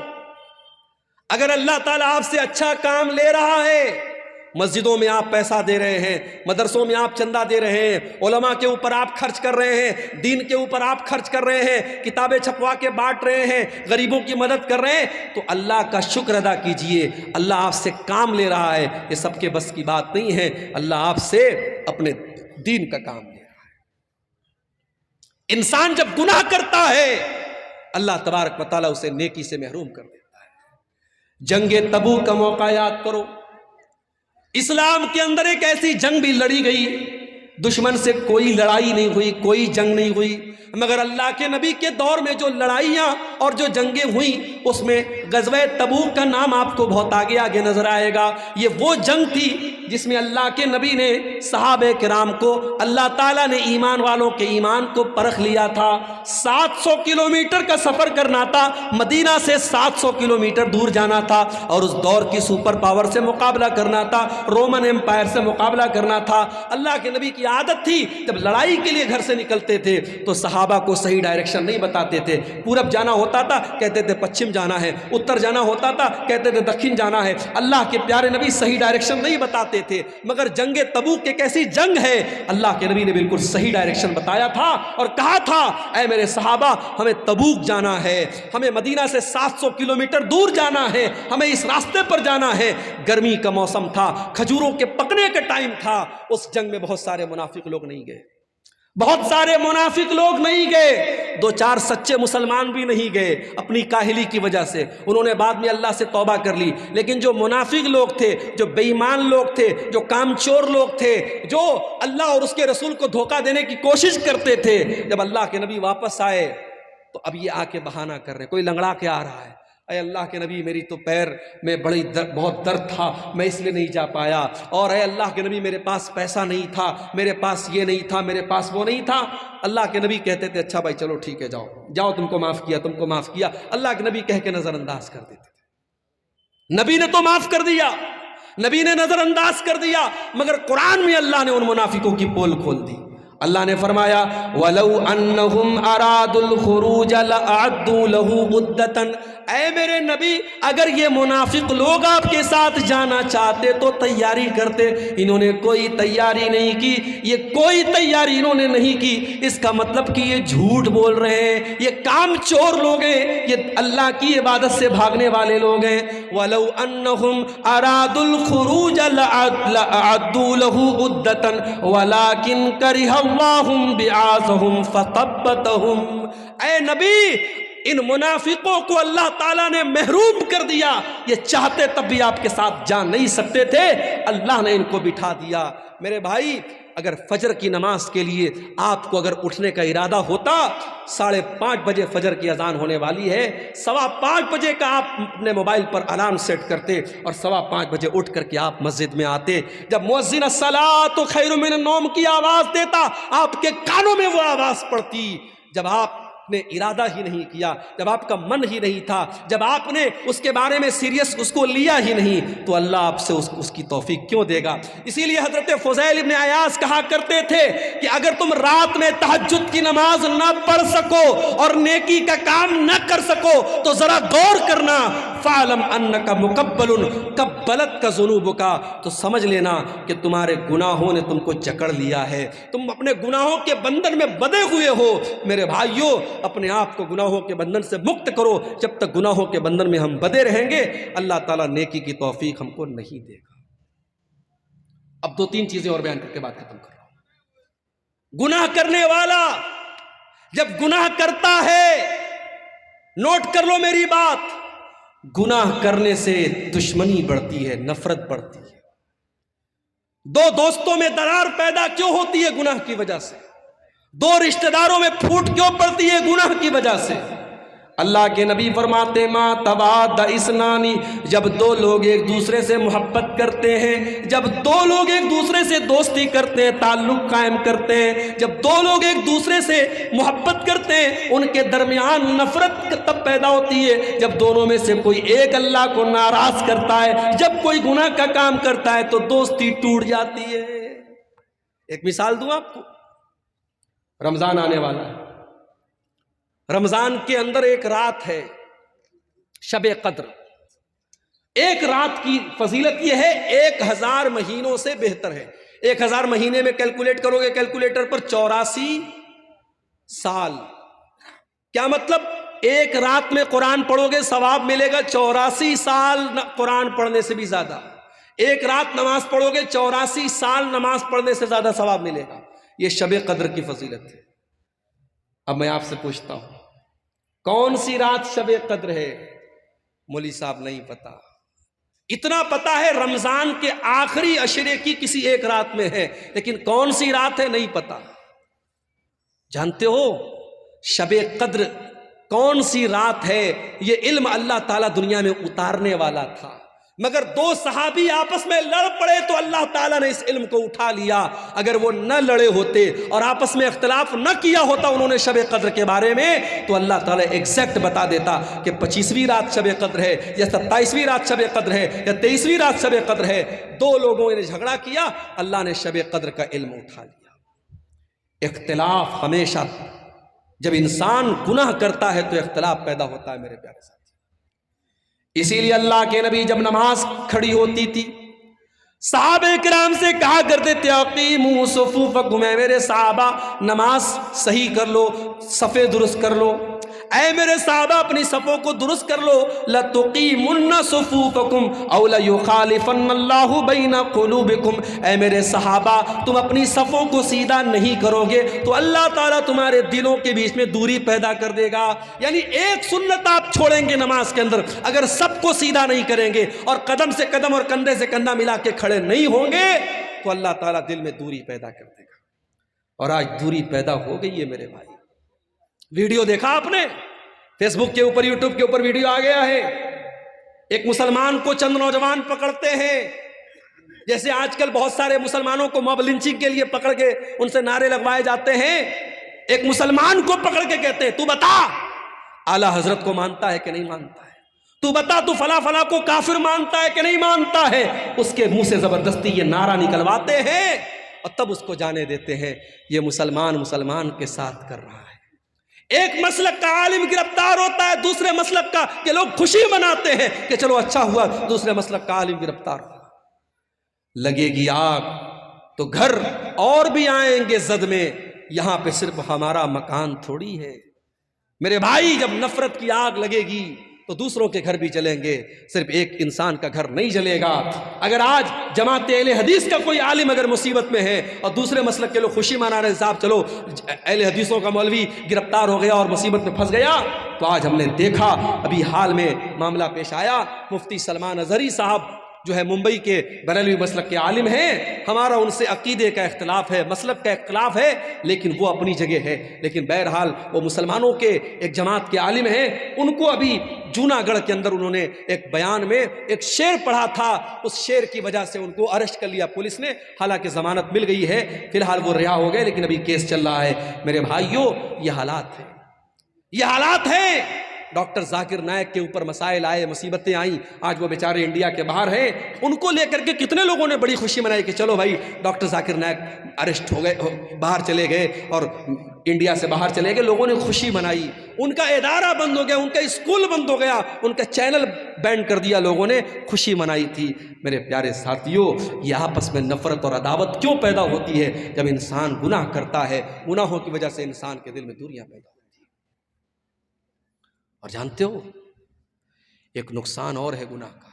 اگر اللہ تعالیٰ آپ سے اچھا کام لے رہا ہے مسجدوں میں آپ پیسہ دے رہے ہیں، مدرسوں میں آپ چندہ دے رہے ہیں، علماء کے اوپر آپ خرچ کر رہے ہیں، دین کے اوپر آپ خرچ کر رہے ہیں، کتابیں چھپوا کے بانٹ رہے ہیں، غریبوں کی مدد کر رہے ہیں، تو اللہ کا شکر ادا کیجئے، اللہ آپ سے کام لے رہا ہے۔ یہ سب کے بس کی بات نہیں ہے، اللہ آپ سے اپنے دین کا کام لے رہا ہے۔ انسان جب گناہ کرتا ہے اللہ تبارک و تعالیٰ اسے نیکی سے محروم کر دیتا ہے۔ جنگ تبوک کا موقع یاد کرو، اسلام کے اندر ایک ایسی جنگ بھی لڑی گئی، دشمن سے کوئی لڑائی نہیں ہوئی، کوئی جنگ نہیں ہوئی، مگر اللہ کے نبی کے دور میں جو لڑائیاں اور جو جنگیں ہوئیں اس میں غزوہ تبوک کا نام آپ کو بہت آگے آگے نظر آئے گا۔ یہ وہ جنگ تھی جس میں اللہ کے نبی نے صحابہ کرام کو، اللہ تعالیٰ نے ایمان والوں کے ایمان کو پرکھ لیا تھا۔ 700 کلومیٹر کا سفر کرنا تھا، مدینہ سے 700 کلومیٹر دور جانا تھا، اور اس دور کی سپر پاور سے مقابلہ کرنا تھا، رومن امپائر سے مقابلہ کرنا تھا۔ اللہ کے نبی کی عادت تھی جب لڑائی کے لیے گھر سے نکلتے تھے تو صحابہ کو صحیح ڈائریکشن نہیں بتاتے تھے۔ پورب جانا ہوتا تھا کہتے تھے پچھم جانا ہے، اتر جانا ہوتا تھا کہتے تھے دکھن جانا ہے۔ اللہ کے پیارے نبی صحیح ڈائریکشن نہیں بتاتے تھے، مگر جنگ تبوک ایک ایسی جنگ ہے اللہ کے نبی نے بالکل صحیح ڈائریکشن بتایا تھا اور کہا تھا اے میرے صحابہ ہمیں تبوک جانا ہے، ہمیں مدینہ سے 700 کلومیٹر دور جانا ہے، ہمیں اس راستے پر جانا ہے۔ گرمی کا موسم تھا، کھجوروں کے پکنے کا ٹائم تھا، اس جنگ میں بہت سارے منافق لوگ نہیں گئے، بہت سارے منافق لوگ نہیں گئے، 2-4 سچے مسلمان بھی نہیں گئے اپنی کاہلی کی وجہ سے، انہوں نے بعد میں اللہ سے توبہ کر لی۔ لیکن جو منافق لوگ تھے، جو بے ایمان لوگ تھے، جو کام چور لوگ تھے، جو اللہ اور اس کے رسول کو دھوکہ دینے کی کوشش کرتے تھے، جب اللہ کے نبی واپس آئے تو اب یہ آ کے بہانہ کر رہے، کوئی لنگڑا کے آ رہا ہے، اے اللہ کے نبی میری تو پیر میں بہت درد تھا، میں اس لیے نہیں جا پایا، اور اے اللہ کے نبی میرے پاس پیسہ نہیں تھا، میرے پاس یہ نہیں تھا، میرے پاس وہ نہیں تھا۔ اللہ کے نبی کہتے تھے اچھا بھائی چلو ٹھیک ہے، جاؤ جاؤ، تم کو معاف کیا، تم کو معاف کیا۔ اللہ کے نبی کہہ کے نظر انداز کر دیتے تھے، نبی نے تو معاف کر دیا، نبی نے نظر انداز کر دیا، مگر قرآن میں اللہ نے ان منافقوں کی پول کھول دی۔ اللہ نے فرمایا وَلَوْ أَنَّهُمْ أَرَادُوا الْخُرُوجَ لَأَعَدُّوا لَهُ عُدَّةً، اے میرے نبی اگر یہ منافق لوگ آپ کے ساتھ جانا چاہتے تو تیاری کرتے، انہوں نے کوئی تیاری نہیں کی، یہ کوئی تیاری انہوں نے نہیں کی، اس کا مطلب کہ یہ جھوٹ بول رہے ہیں، یہ کام چور لوگ ہیں، یہ اللہ کی عبادت سے بھاگنے والے لوگ ہیں۔ وَلَوْ أَنَّهُمْ أَرَادُوا الْخُرُوجَ لَأَعَدُّوا لَهُ عُدَّةً وَلَكِنْ كَرِهَ اللَّهُ بِعَاثَهُمْ فَثَبَّتَهُمْ، اے نبی ان منافقوں کو اللہ تعالیٰ نے محروم کر دیا، یہ چاہتے تب بھی آپ کے ساتھ جا نہیں سکتے تھے، اللہ نے ان کو بٹھا دیا۔ میرے بھائی اگر فجر کی نماز کے لیے آپ کو اگر اٹھنے کا ارادہ ہوتا، 5:30 بجے فجر کی اذان ہونے والی ہے، 5:15 بجے کا آپ اپنے موبائل پر الارم سیٹ کرتے اور 5:15 بجے اٹھ کر کے آپ مسجد میں آتے، جب مؤذن الصلاۃ خیر من النوم کی آواز دیتا آپ کے کانوں میں وہ آواز پڑتی۔ جب آپ نے ارادہ ہی نہیں کیا، جب آپ کا من ہی نہیں تھا، جب آپ نے اس کے بارے میں سیریس اس کو لیا ہی نہیں، تو اللہ آپ سے اس کی توفیق کیوں دے گا؟ اسی لیے حضرت فضیل ابن عیاض کہا کرتے تھے کہ اگر تم رات میں تہجد کی نماز نہ پڑھ سکو اور نیکی کا کام نہ کر سکو تو ذرا غور کرنا، فَعْلَمْ أَنَّكَ مُقَبَّلٌ قَبَّلَتْكَ ذُنُوبُكَ، تو سمجھ لینا کہ تمہارے گناہوں نے تم کو جکڑ لیا ہے، تم اپنے گناہوں کے بندھن میں بندھے ہوئے ہو۔ میرے بھائیوں اپنے آپ کو گناہوں کے بندھن سے مکت کرو، جب تک گناہوں کے بندھن میں ہم بندھے رہیں گے اللہ تعالیٰ نیکی کی توفیق ہم کو نہیں دے گا۔ اب 2-3 چیزیں اور بیان کر کے بات ختم کر رہا ہوں۔ گناہ کرنے والا جب گناہ کرتا ہے، نوٹ کر لو میری بات، گناہ کرنے سے دشمنی بڑھتی ہے، نفرت بڑھتی ہے۔ 2 دوستوں میں درار پیدا کیوں ہوتی ہے؟ گناہ کی وجہ سے۔ 2 رشتہ داروں میں پھوٹ کیوں پڑتی ہے؟ گناہ کی وجہ سے۔ اللہ کے نبی فرماتے ما تباد اسنانی، جب 2 لوگ ایک دوسرے سے محبت کرتے ہیں، جب 2 لوگ ایک دوسرے سے دوستی کرتے ہیں، تعلق قائم کرتے ہیں، جب 2 لوگ ایک دوسرے سے محبت کرتے ہیں، ان کے درمیان نفرت تب پیدا ہوتی ہے جب دونوں میں سے کوئی ایک اللہ کو ناراض کرتا ہے، جب کوئی گناہ کا کام کرتا ہے تو دوستی ٹوٹ جاتی ہے۔ ایک مثال دوں آپ کو، رمضان آنے والا ہے، رمضان کے اندر ایک رات ہے شب قدر، ایک رات کی فضیلت یہ ہے 1000 مہینوں سے بہتر ہے. 1000 مہینے میں کیلکولیٹ کرو گے کیلکولیٹر پر 84 سال. کیا مطلب؟ ایک رات میں قرآن پڑھو گے ثواب ملے گا 84 سال قرآن پڑھنے سے بھی زیادہ. ایک رات نماز پڑھو گے 84 سال نماز پڑھنے سے زیادہ ثواب ملے گا. یہ شب قدر کی فضیلت ہے. اب میں آپ سے پوچھتا ہوں کون سی رات شب قدر ہے؟ مولوی صاحب نہیں پتا. اتنا پتا ہے رمضان کے آخری عشرے کی کسی ایک رات میں ہے، لیکن کون سی رات ہے نہیں پتا. جانتے ہو شب قدر کون سی رات ہے؟ یہ علم اللہ تعالیٰ دنیا میں اتارنے والا تھا، مگر 2 صحابی آپس میں لڑ پڑے تو اللہ تعالیٰ نے اس علم کو اٹھا لیا. اگر وہ نہ لڑے ہوتے اور آپس میں اختلاف نہ کیا ہوتا انہوں نے شب قدر کے بارے میں، تو اللہ تعالیٰ ایگزیکٹ بتا دیتا کہ 25ویں رات شب قدر ہے یا 27ویں رات شب قدر ہے یا 23ویں رات شب قدر ہے. 2 لوگوں نے جھگڑا کیا، اللہ نے شب قدر کا علم اٹھا لیا. اختلاف ہمیشہ جب انسان گناہ کرتا ہے تو اختلاف پیدا ہوتا ہے میرے پیارے ساتھی. اسی لیے اللہ کے نبی جب نماز کھڑی ہوتی تھی صحابہ کرام سے کہا کرتے تھے اقیموا صفوفکم، اے میرے صحابہ نماز صحیح کر لو، صفیں درست کر لو. اے میرے صحابہ اپنی صفوں کو درست کر لو. لَتُقِیمُنَّ صُفُوفَکُمْ أَوْ لَيُخَالِفَنَّ اللَّهُ بَيْنَ قُلُوبِکُمْ. اے میرے صحابہ تم اپنی صفوں کو سیدھا نہیں کرو گے تو اللہ تعالیٰ تمہارے دلوں کے بیچ میں دوری پیدا کر دے گا. یعنی ایک سنت آپ چھوڑیں گے نماز کے اندر، اگر سب کو سیدھا نہیں کریں گے اور قدم سے قدم اور کندھے سے کندھا ملا کے کھڑے نہیں ہوں گے تو اللہ تعالیٰ دل میں دوری پیدا کر دے گا. اور آج دوری پیدا ہو گئی ہے میرے بھائی. ویڈیو دیکھا آپ نے فیس بک کے اوپر یوٹیوب کے اوپر ویڈیو آ گیا ہے. ایک مسلمان کو چند نوجوان پکڑتے ہیں، جیسے آج کل بہت سارے مسلمانوں کو موب لنچنگ کے لیے پکڑ کے ان سے نعرے لگوائے جاتے ہیں. ایک مسلمان کو پکڑ کے کہتے ہیں تو بتا اعلی حضرت کو مانتا ہے کہ نہیں مانتا ہے، تو بتا تو فلاں فلاں کو کافر مانتا ہے کہ نہیں مانتا ہے. اس کے منہ سے زبردستی یہ نعرہ نکلواتے ہیں اور تب اس کو جانے دیتے ہیں یہ مسلمان کے ساتھ کر رہا ہے. ایک مسلک کا عالم گرفتار ہوتا ہے دوسرے مسلک کا، کہ لوگ خوشی مناتے ہیں کہ چلو اچھا ہوا دوسرے مسلک کا عالم گرفتار ہوا. لگے گی آگ تو گھر اور بھی آئیں گے زد میں، یہاں پہ صرف ہمارا مکان تھوڑی ہے. میرے بھائی جب نفرت کی آگ لگے گی تو دوسروں کے گھر بھی جلیں گے، صرف ایک انسان کا گھر نہیں جلے گا. اگر آج جماعت اہل حدیث کا کوئی عالم اگر مصیبت میں ہے اور دوسرے مسلک کے لوگ خوشی منا رہے ہیں صاحب چلو اہل حدیثوں کا مولوی گرفتار ہو گیا اور مصیبت میں پھنس گیا، تو آج ہم نے دیکھا ابھی حال میں معاملہ پیش آیا. مفتی سلمان اظہری صاحب جو ہے ممبئی کے بریلوی مسلک کے عالم ہیں، ہمارا ان سے عقیدے کا اختلاف ہے، مسلک کا اختلاف ہے، لیکن وہ اپنی جگہ ہے. لیکن بہرحال وہ مسلمانوں کے ایک جماعت کے عالم ہیں. ان کو ابھی جونا گڑھ کے اندر انہوں نے ایک بیان میں ایک شعر پڑھا تھا، اس شعر کی وجہ سے ان کو اریسٹ کر لیا پولیس نے. حالانکہ ضمانت مل گئی ہے، فی الحال وہ رہا ہو گئے، لیکن ابھی کیس چل رہا ہے. میرے بھائیوں یہ حالات ہیں، یہ حالات ہیں. ڈاکٹر ذاکر نائک کے اوپر مسائل آئے، مصیبتیں آئیں، آج وہ بیچارے انڈیا کے باہر ہیں. ان کو لے کر کے کتنے لوگوں نے بڑی خوشی منائی کہ چلو بھائی ڈاکٹر ذاکر نائک اریسٹ ہو گئے، باہر چلے گئے اور انڈیا سے باہر چلے گئے. لوگوں نے خوشی منائی، ان کا ادارہ بند ہو گیا، ان کا اسکول بند ہو گیا، ان کا چینل بینڈ کر دیا، لوگوں نے خوشی منائی تھی. میرے پیارے ساتھیوں یہ آپس میں نفرت اور عداوت کیوں پیدا ہوتی ہے؟ جب انسان گناہ کرتا ہے، گناہوں کی وجہ سے انسان کے دل میں دوریاں پیدا ہوتی ہیں. اور جانتے ہو ایک نقصان اور ہے گناہ کا.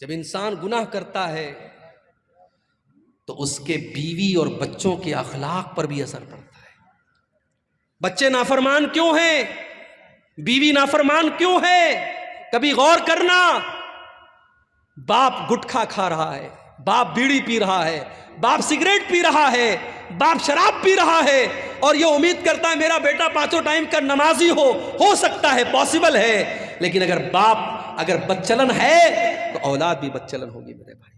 جب انسان گناہ کرتا ہے تو اس کے بیوی اور بچوں کے اخلاق پر بھی اثر پڑتا ہے. بچے نافرمان کیوں ہیں؟ بیوی نافرمان کیوں ہے؟ کبھی غور کرنا. باپ گٹکھا کھا رہا ہے، باپ بیڑی پی رہا ہے، باپ سگریٹ پی رہا ہے، باپ شراب پی رہا ہے اور یہ امید کرتا ہے میرا بیٹا 5 ٹائم کا نمازی ہو سکتا ہے، پاسبل ہے. لیکن اگر باپ اگر بدچلن ہے تو اولاد بھی بدچلن ہوگی میرے بھائی.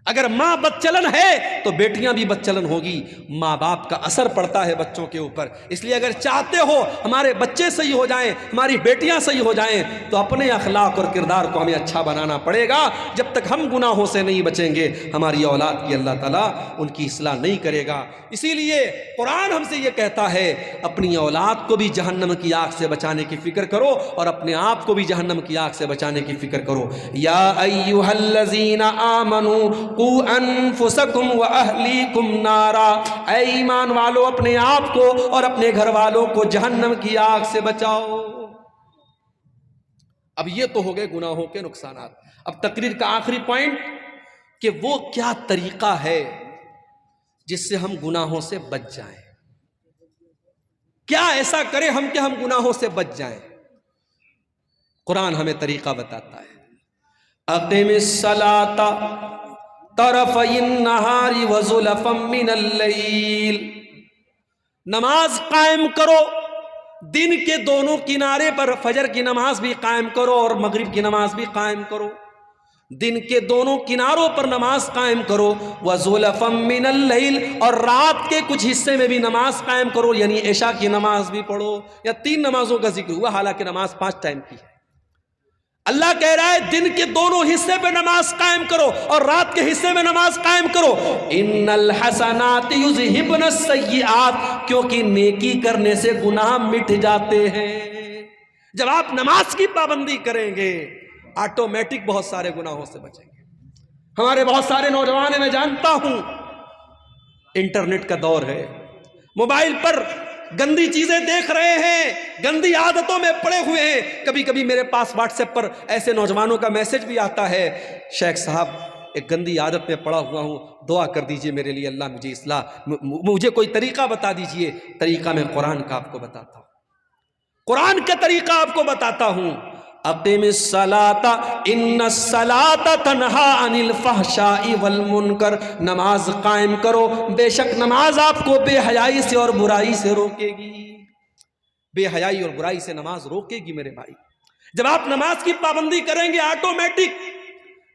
اگر ماں بدچلن ہے تو بیٹیاں بھی بدچلن ہوگی. ماں باپ کا اثر پڑتا ہے بچوں کے اوپر. اس لیے اگر چاہتے ہو ہمارے بچے صحیح ہو جائیں, ہماری بیٹیاں صحیح ہو جائیں, تو اپنے اخلاق اور کردار کو ہمیں اچھا بنانا پڑے گا. جب تک ہم گناہوں سے نہیں بچیں گے ہماری اولاد کی اللہ تعالیٰ ان کی اصلاح نہیں کرے گا. اسی لیے قرآن ہم سے یہ کہتا ہے اپنی اولاد کو بھی جہنم کی آگ سے بچانے کی فکر کرو اور اپنے آپ کو بھی جہنم کی آگ سے بچانے کی فکر کرو. یا ایھا الذین آمنوا قوا انفسکم واہلیکم نارا, اے ایمان والو اپنے آپ کو اور اپنے گھر والوں کو جہنم کی آگ سے بچاؤ. اب یہ تو ہو گئے گناہوں کے نقصانات. اب تقریر کا آخری پوائنٹ کہ وہ کیا طریقہ ہے جس سے ہم گناہوں سے بچ جائیں. کیا ایسا کریں ہم کہ ہم گناہوں سے بچ جائیں. قرآن ہمیں طریقہ بتاتا ہے. اقم الصلاۃ طرفی النہار وزلفا من اللیل, نماز قائم کرو دن کے دونوں کنارے پر. فجر کی نماز بھی قائم کرو اور مغرب کی نماز بھی قائم کرو. دن کے دونوں کناروں پر نماز قائم کرو. وزلفا من اللیل, اور رات کے کچھ حصے میں بھی نماز قائم کرو, یعنی عشاء کی نماز بھی پڑھو. یا 3 نمازوں کا ذکر ہوا, حالانکہ نماز 5 ٹائم کی ہے. اللہ کہہ رہا ہے دن کے دونوں حصے پہ نماز قائم کرو اور رات کے حصے میں نماز قائم کرو. ان الحسنات یذہبن السیئات, کیونکہ نیکی کرنے سے گناہ مٹ جاتے ہیں. جب آپ نماز کی پابندی کریں گے آٹومیٹک بہت سارے گناہوں سے بچیں گے. ہمارے بہت سارے نوجوان میں جانتا ہوں انٹرنیٹ کا دور ہے, موبائل پر گندی چیزیں دیکھ رہے ہیں, گندی عادتوں میں پڑے ہوئے ہیں. کبھی کبھی میرے پاس واٹس ایپ پر ایسے نوجوانوں کا میسج بھی آتا ہے, شیخ صاحب ایک گندی عادت میں پڑا ہوا ہوں, دعا کر دیجئے میرے لیے, اللہ مجھے اصلاح, مجھے کوئی طریقہ بتا دیجئے. طریقہ میں قرآن کا آپ کو بتاتا ہوں, قرآن کا طریقہ آپ کو بتاتا ہوں. اقم الصلاۃ ان الصلاۃ تنہی عن الفحشاء والمنکر, نماز قائم کرو, بے شک نماز آپ کو بے حیائی سے اور برائی سے روکے گی. بے حیائی اور برائی سے نماز روکے گی میرے بھائی. جب آپ نماز کی پابندی کریں گے آٹومیٹک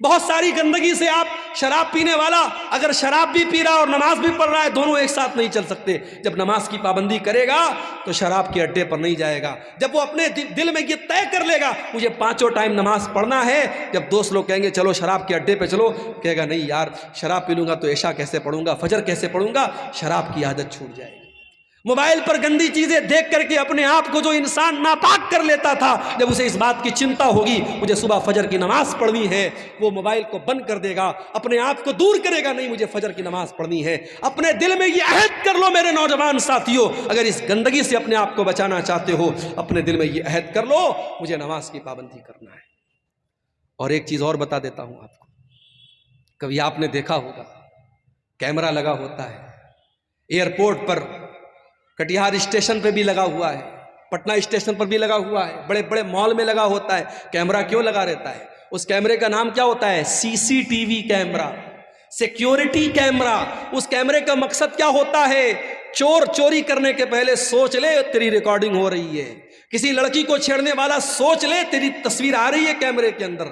بہت ساری گندگی سے, آپ شراب پینے والا اگر شراب بھی پی رہا اور نماز بھی پڑھ رہا ہے, دونوں ایک ساتھ نہیں چل سکتے. جب نماز کی پابندی کرے گا تو شراب کے اڈے پر نہیں جائے گا. جب وہ اپنے دل میں یہ طے کر لے گا مجھے 5 ٹائم نماز پڑھنا ہے, جب دوست لوگ کہیں گے چلو شراب کے اڈے پہ چلو, کہے گا نہیں یار شراب پی لوں گا تو عشاء کیسے پڑھوں گا, فجر کیسے پڑھوں گا, شراب کی عادت چھوٹ جائے گی. موبائل پر گندی چیزیں دیکھ کر کے اپنے آپ کو جو انسان ناپاک کر لیتا تھا, جب اسے اس بات کی چنتا ہوگی مجھے صبح فجر کی نماز پڑھنی ہے, وہ موبائل کو بند کر دے گا, اپنے آپ کو دور کرے گا, نہیں مجھے فجر کی نماز پڑھنی ہے. اپنے دل میں یہ عہد کر لو میرے نوجوان ساتھیوں, اگر اس گندگی سے اپنے آپ کو بچانا چاہتے ہو اپنے دل میں یہ عہد کر لو مجھے نماز کی پابندی کرنا ہے. اور ایک چیز اور بتا دیتا ہوں آپ کو, کبھی آپ نے دیکھا ہوگا کیمرہ لگا ہوتا ہے ایئرپورٹ پر, کٹیہار اسٹیشن پہ بھی لگا ہوا ہے, پٹنہ اسٹیشن پر بھی لگا ہوا ہے, بڑے بڑے مال میں لگا ہوتا ہے. کیمرہ کیوں لگا رہتا ہے؟ اس کیمرے کا نام کیا ہوتا ہے؟ CCTV camera, security camera. اس کیمرے کا مقصد کیا ہوتا ہے؟ چور چوری کرنے کے پہلے سوچ لے تیری ریکارڈنگ ہو رہی ہے, کسی لڑکی کو چھیڑنے والا سوچ لے تیری تصویر آ رہی ہے کیمرے کے اندر.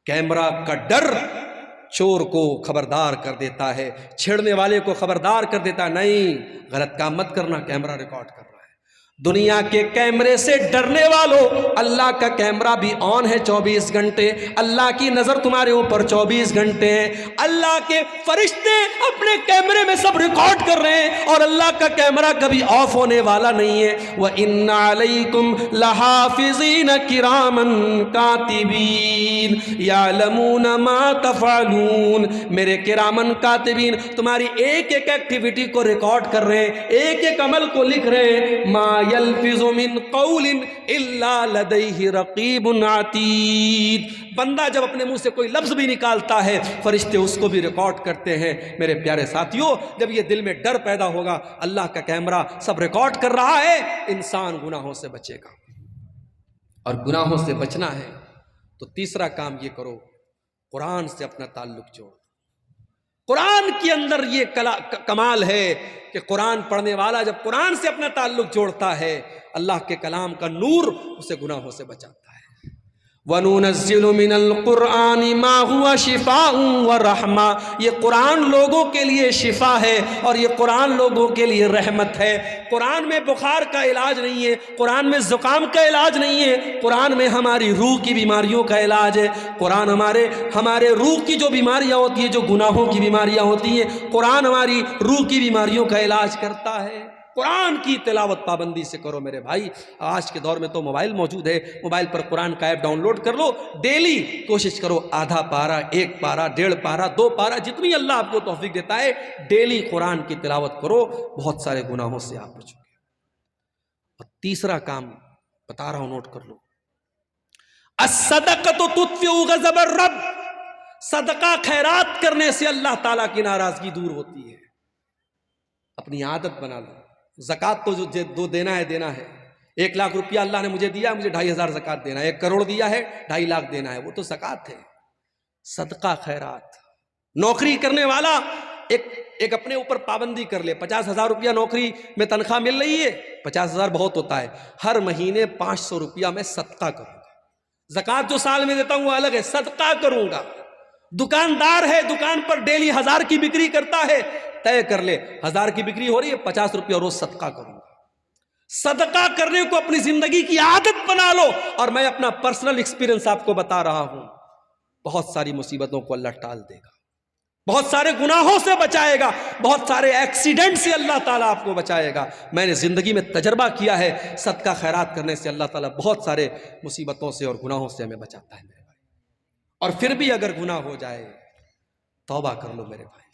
کیمرہ کا ڈر چور کو خبردار کر دیتا ہے, چھیڑنے والے کو خبردار کر دیتا ہے, نہیں غلط کام مت کرنا, کیمرہ ریکارڈ کر رہا ہے. دنیا کے کیمرے سے ڈرنے والوں, اللہ کا کیمرہ بھی آن ہے 24 گھنٹے, اللہ کی نظر تمہارے اوپر 24 گھنٹے ہیں, اللہ کے فرشتے اپنے کیمرے میں سب ریکارڈ کر رہے ہیں اور اللہ کا کیمرہ کبھی آف ہونے والا نہیں ہے. وَإِنَّ عَلَيْكُمْ لَحَافِظِينَ كِرَامًا كَاتِبِينَ يَعْلَمُونَ مَا تَفْعَلُونَ, میرے کرامن کاتبین تمہاری ایک ایک ایکٹیویٹی کو ریکارڈ کر رہے ہیں, ایک ایک عمل کو لکھ رہے ہیں. ما يلفظ من قول الا لديه رقیب عتید, بندہ جب اپنے منہ سے کوئی لفظ بھی نکالتا ہے فرشتے اس کو بھی ریکارڈ کرتے ہیں. میرے پیارے ساتھیوں, جب یہ دل میں ڈر پیدا ہوگا اللہ کا کیمرہ سب ریکارڈ کر رہا ہے, انسان گناہوں سے بچے گا. اور گناہوں سے بچنا ہے تو تیسرا کام یہ کرو, قرآن سے اپنا تعلق جوڑ. قرآن کے اندر یہ کمال ہے کہ قرآن پڑھنے والا جب قرآن سے اپنا تعلق جوڑتا ہے اللہ کے کلام کا نور اسے گناہوں سے بچاتا ہے. وَنُنَزِّلُ مِنَ الْقُرْآنِ مَا هُوَ شِفَاءٌ وَرَحْمَةٌ، یہ قرآن لوگوں کے لیے شفا ہے اور یہ قرآن لوگوں کے لیے رحمت ہے۔ قرآن میں بخار کا علاج نہیں ہے، قرآن میں زکام کا علاج نہیں ہے، قرآن میں ہماری روح کی بیماریوں کا علاج ہے۔ قرآن ہمارے روح کی جو بیماریاں ہوتی ہیں، جو گناہوں کی بیماریاں ہوتی ہیں، قرآن ہماری روح کی بیماریوں کا علاج کرتا ہے۔ قرآن کی تلاوت پابندی سے کرو میرے بھائی۔ آج کے دور میں تو موبائل موجود ہے، موبائل پر قرآن کا ایپ ڈاؤن لوڈ کر لو، ڈیلی کوشش کرو آدھا پارہ، 1 پارہ، 1.5 پارہ، 2 پارہ، جتنی اللہ آپ کو توفیق دیتا ہے ڈیلی قرآن کی تلاوت کرو، بہت سارے گناہوں سے آپ بچو گے۔ اور تیسرا کام بتا رہا ہوں، نوٹ کر لو، الصدقۃ تطفئ غضب الرب، صدقہ خیرات کرنے سے اللہ تعالیٰ کی ناراضگی دور ہوتی ہے۔ اپنی عادت بنا لو، زکوٰۃ تو جو دینا ہے 1 لاکھ روپیہ اللہ نے مجھے دیا، مجھے 2,500 زکوٰۃ دینا ہے، 1 کروڑ دیا ہے 2.5 لاکھ دینا ہے، وہ تو زکوٰۃ ہے۔ صدقہ خیرات، نوکری کرنے والا ایک اپنے اوپر پابندی کر لے، 50,000 روپیہ نوکری میں تنخواہ مل رہی ہے، 50,000 بہت ہوتا ہے، ہر مہینے 500 روپیہ میں صدقہ کروں گا۔ زکوٰۃ جو سال میں دیتا ہوں وہ الگ ہے، صدقہ کروں گا۔ دکاندار ہے، دکان پر ڈیلی 1000 کی بکری کرتا ہے، طے کر لے 1000 کی بکری ہو رہی ہے، 50 روپیہ روز صدقہ کروں گا۔ صدقہ کرنے کو اپنی زندگی کی عادت بنا لو، اور میں اپنا پرسنل ایکسپیرینس آپ کو بتا رہا ہوں، بہت ساری مصیبتوں کو اللہ ٹال دے گا، بہت سارے گناہوں سے بچائے گا، بہت سارے ایکسیڈنٹ سے اللہ تعالیٰ آپ کو بچائے گا۔ میں نے زندگی میں تجربہ کیا ہے، صدقہ خیرات کرنے سے اللہ تعالیٰ بہت سارے مصیبتوں سے اور گناہوں سے ہمیں بچاتا ہے میرے بھائی۔ اور پھر بھی اگر گناہ ہو جائے توبہ کر لو میرے بھائی۔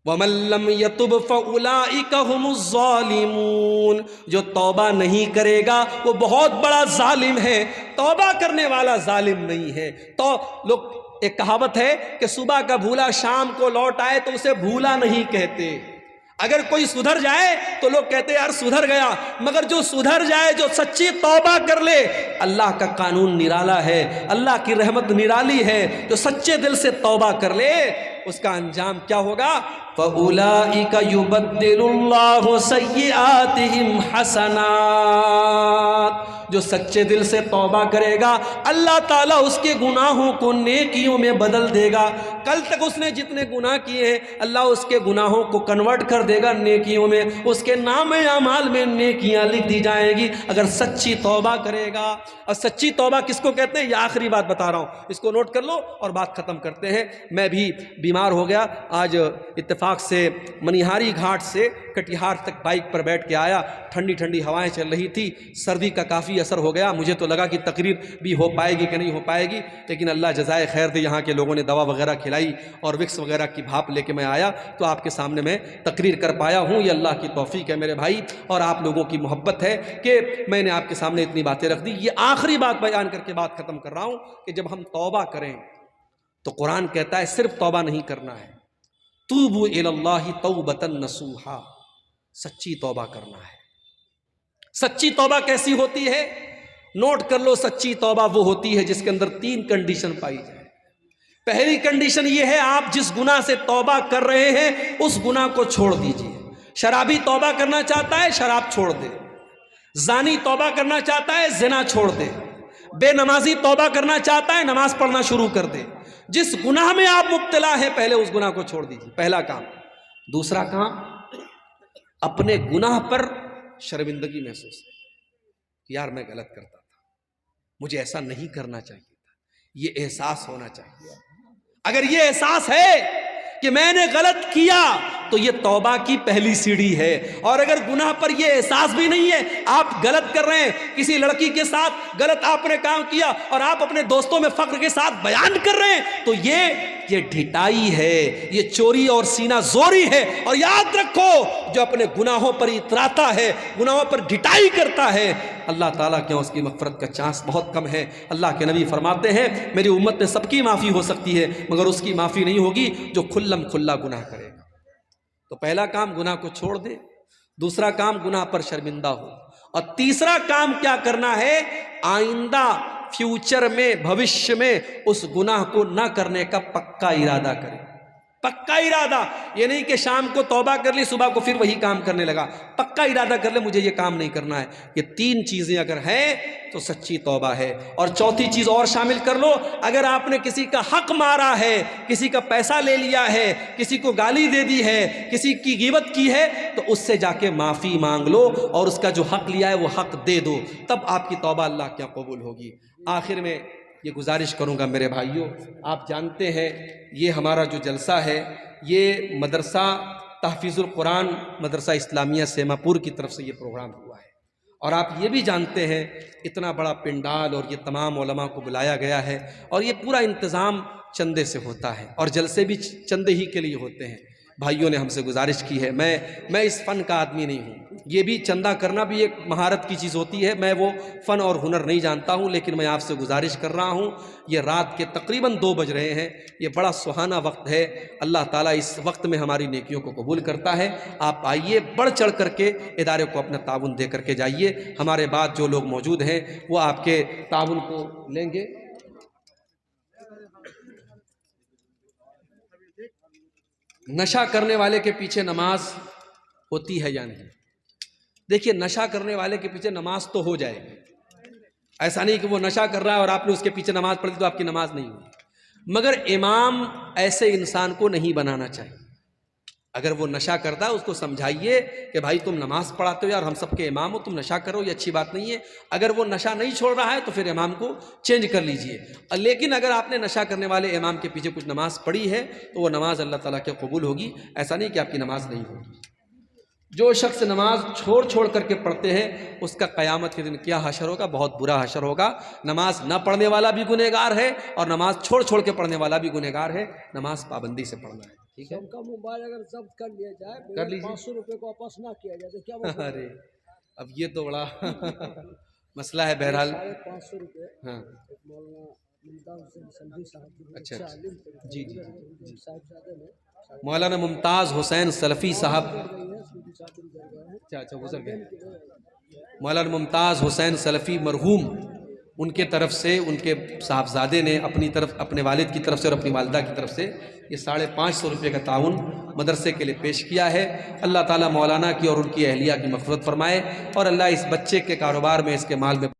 وَمَن لَّمْ يَتُبْ فَأُولَٰئِكَ هُمُ الظَّالِمُونَ، جو توبہ نہیں کرے گا وہ بہت بڑا ظالم ہے، توبہ کرنے والا ظالم نہیں ہے۔ تو لوگ ایک کہاوت ہے کہ صبح کا بھولا شام کو لوٹ آئے تو اسے بھولا نہیں کہتے۔ اگر کوئی سدھر جائے تو لوگ کہتے ہیں یار سدھر گیا، مگر جو سدھر جائے، جو سچی توبہ کر لے، اللہ کا قانون نرالا ہے، اللہ کی رحمت نرالی ہے، جو سچے دل سے توبہ کر لے اس کا انجام کیا ہوگا؟ فَأُولَٰئِكَ يُبَدِّلُ اللَّهُ سَيِّئَاتِهِمْ حَسَنَاتٍ، جو سچے دل سے توبہ کرے گا اللہ تعالیٰ اس کے گناہوں کو نیکیوں میں بدل دے گا۔ کل تک اس نے جتنے گناہ کیے ہیں اللہ اس کے گناہوں کو کنورٹ کر دے گا نیکیوں میں، اس کے نام اعمال میں نیکیاں لکھ دی جائیں گی اگر سچی توبہ کرے گا۔ اور سچی توبہ کس کو کہتے ہیں؟ یہ آخری بات بتا رہا ہوں، اس کو نوٹ کر لو اور بات ختم کرتے ہیں۔ میں بھی بیمار ہو گیا، آج اتفاق سے منیہاری گھاٹ سے کٹیہار تک بائک پر بیٹھ کے آیا، ٹھنڈی ٹھنڈی ہوائیں چل رہی تھی، سردی کا کافی اثر ہو گیا، مجھے تو لگا کہ تقریر بھی ہو پائے گی کہ نہیں ہو پائے گی، لیکن اللہ جزائے خیر دے، یہاں کے لوگوں نے دوا وغیرہ کھلائی اور وکس وغیرہ کی بھاپ لے کے میں آیا تو آپ کے سامنے میں تقریر کر پایا ہوں۔ یہ اللہ کی توفیق ہے میرے بھائی، اور آپ لوگوں کی محبت ہے کہ میں نے آپ کے سامنے اتنی باتیں رکھ دی۔ یہ آخری بات بیان کر کے بات ختم کر رہا ہوں کہ جب ہم توبہ کریں تو قرآن کہتا ہے صرف توبہ نہیں کرنا ہے، توبوا الی اللہ توبۃ نصوحا، سچی توبہ کرنا ہے۔ سچی توبہ کیسی ہوتی ہے؟ نوٹ کر لو، سچی توبہ وہ ہوتی ہے جس کے اندر 3 کنڈیشن پائی جائے۔ پہلی کنڈیشن یہ ہے آپ جس گناہ سے توبہ کر رہے ہیں اس گناہ کو چھوڑ دیجئے۔ شرابی توبہ کرنا چاہتا ہے شراب چھوڑ دے، زانی توبہ کرنا چاہتا ہے زنا چھوڑ دے، بے نمازی توبہ کرنا چاہتا ہے نماز پڑھنا شروع کر دے۔ جس گناہ میں آپ مبتلا ہے پہلے اس گناہ کو چھوڑ دیجئے، پہلا کام۔ دوسرا کام، اپنے گناہ پر شرمندگی محسوس ہے کہ یار میں غلط کرتا تھا، مجھے ایسا نہیں کرنا چاہیے تھا، یہ احساس ہونا چاہیے۔ اگر یہ احساس ہے کہ میں نے غلط کیا تو یہ توبہ کی پہلی سیڑھی ہے۔ اور اگر گناہ پر یہ احساس بھی نہیں ہے، آپ غلط کر رہے ہیں، کسی لڑکی کے ساتھ غلط آپ نے کام کیا اور آپ اپنے دوستوں میں فخر کے ساتھ بیان کر رہے ہیں، تو یہ ڈھٹائی ہے، یہ چوری اور سینہ زوری ہے۔ اور یاد رکھو، جو اپنے گناہوں پر اتراتا ہے، گناہوں پر ڈھٹائی کرتا ہے، اللہ تعالیٰ کے اس کی مغفرت کا چانس بہت کم ہے۔ اللہ کے نبی فرماتے ہیں میری امت میں سب کی معافی ہو سکتی ہے مگر اس کی معافی نہیں ہوگی جو کھلم کھلا گناہ کرے گا۔ تو پہلا کام گناہ کو چھوڑ دے، دوسرا کام گناہ پر شرمندہ ہو، اور تیسرا کام کیا کرنا ہے؟ آئندہ فیوچر میں، بھوشیہ میں اس گناہ کو نہ کرنے کا پکا ارادہ کرے۔ پکا ارادہ، یہ نہیں کہ شام کو توبہ کر لی صبح کو پھر وہی کام کرنے لگا، پکا ارادہ کر لے مجھے یہ کام نہیں کرنا ہے۔ یہ تین چیزیں اگر ہیں تو سچی توبہ ہے۔ اور چوتھی چیز اور شامل کر لو، اگر آپ نے کسی کا حق مارا ہے، کسی کا پیسہ لے لیا ہے، کسی کو گالی دے دی ہے، کسی کی غیبت کی ہے، تو اس سے جا کے معافی مانگ لو اور اس کا جو حق لیا ہے وہ حق دے دو، تب آپ کی توبہ اللہ کیا قبول ہوگی۔ آخر میں یہ گزارش کروں گا میرے بھائیوں، آپ جانتے ہیں یہ ہمارا جو جلسہ ہے یہ مدرسہ تحفیظ القرآن مدرسہ اسلامیہ سیما پور کی طرف سے یہ پروگرام ہوا ہے، اور آپ یہ بھی جانتے ہیں اتنا بڑا پنڈال اور یہ تمام علماء کو بلایا گیا ہے، اور یہ پورا انتظام چندے سے ہوتا ہے، اور جلسے بھی چندے ہی کے لیے ہوتے ہیں۔ بھائیوں نے ہم سے گزارش کی ہے، میں اس فن کا آدمی نہیں ہوں، یہ بھی چندہ کرنا بھی ایک مہارت کی چیز ہوتی ہے، میں وہ فن اور ہنر نہیں جانتا ہوں، لیکن میں آپ سے گزارش کر رہا ہوں، یہ رات کے تقریباً 2 بج رہے ہیں، یہ بڑا سہانا وقت ہے، اللہ تعالیٰ اس وقت میں ہماری نیکیوں کو قبول کرتا ہے۔ آپ آئیے، بڑھ چڑھ کر کے ادارے کو اپنا تعاون دے کر کے جائیے، ہمارے بعد جو لوگ موجود ہیں وہ آپ کے تعاون کو لیں گے۔ نشہ کرنے والے کے پیچھے نماز ہوتی ہے یا نہیں؟ دیکھیے، نشہ کرنے والے کے پیچھے نماز تو ہو جائے گی، ایسا نہیں کہ وہ نشہ کر رہا ہے اور آپ نے اس کے پیچھے نماز پڑھ لی تو آپ کی نماز نہیں ہوئی، مگر امام ایسے انسان کو نہیں بنانا چاہیے۔ اگر وہ نشہ کرتا ہے اس کو سمجھائیے کہ بھائی تم نماز پڑھاتے ہو یار، ہم سب کے امام ہو، تم نشہ کرو، یہ اچھی بات نہیں ہے۔ اگر وہ نشہ نہیں چھوڑ رہا ہے تو پھر امام کو چینج کر لیجئے، لیکن اگر آپ نے نشہ کرنے والے امام کے پیچھے کچھ نماز پڑھی ہے تو وہ نماز اللہ تعالیٰ کے قبول ہوگی، ایسا نہیں کہ آپ کی نماز نہیں ہوگی۔ جو شخص نماز چھوڑ کر کے پڑھتے ہیں اس کا قیامت کے دن کیا حشر ہوگا، بہت برا حشر ہوگا۔ نماز نہ پڑھنے والا بھی گنہگار ہے اور نماز چھوڑ کے پڑھنے والا بھی گنہگار ہے۔ نماز پابندی سے پڑھنا ہے، ٹھیک ہے؟ سب کا موبائل اگر ضبط کر لیا جائے، کر لیجیے، 500 روپے کو واپس نہ کیا جائے تو کیا مطلب؟ ارے اب یہ تو بڑا مسئلہ ہے۔ بہرحال 550 روپے ہاں، مولانا ممتاز حسین سلفی صاحب کی اچھا اچھا عالم تھے، جی صاحبزادے نے مولانا ممتاز حسین سلفی صاحب، گئی ہے، صوفی صاحب کی درگاہ ہے۔ اچھا گزر گئے، مولانا ممتاز حسین سلفی مرحوم، ان کے طرف سے ان کے صاحبزادے نے اپنی طرف، اپنے والد کی طرف سے اور اپنی والدہ کی طرف سے یہ 550 روپے کا تعاون مدرسے کے لیے پیش کیا ہے۔ اللہ تعالیٰ مولانا کی اور ان کی اہلیہ کی مغفرت فرمائے، اور اللہ اس بچے کے کاروبار میں، اس کے مال میں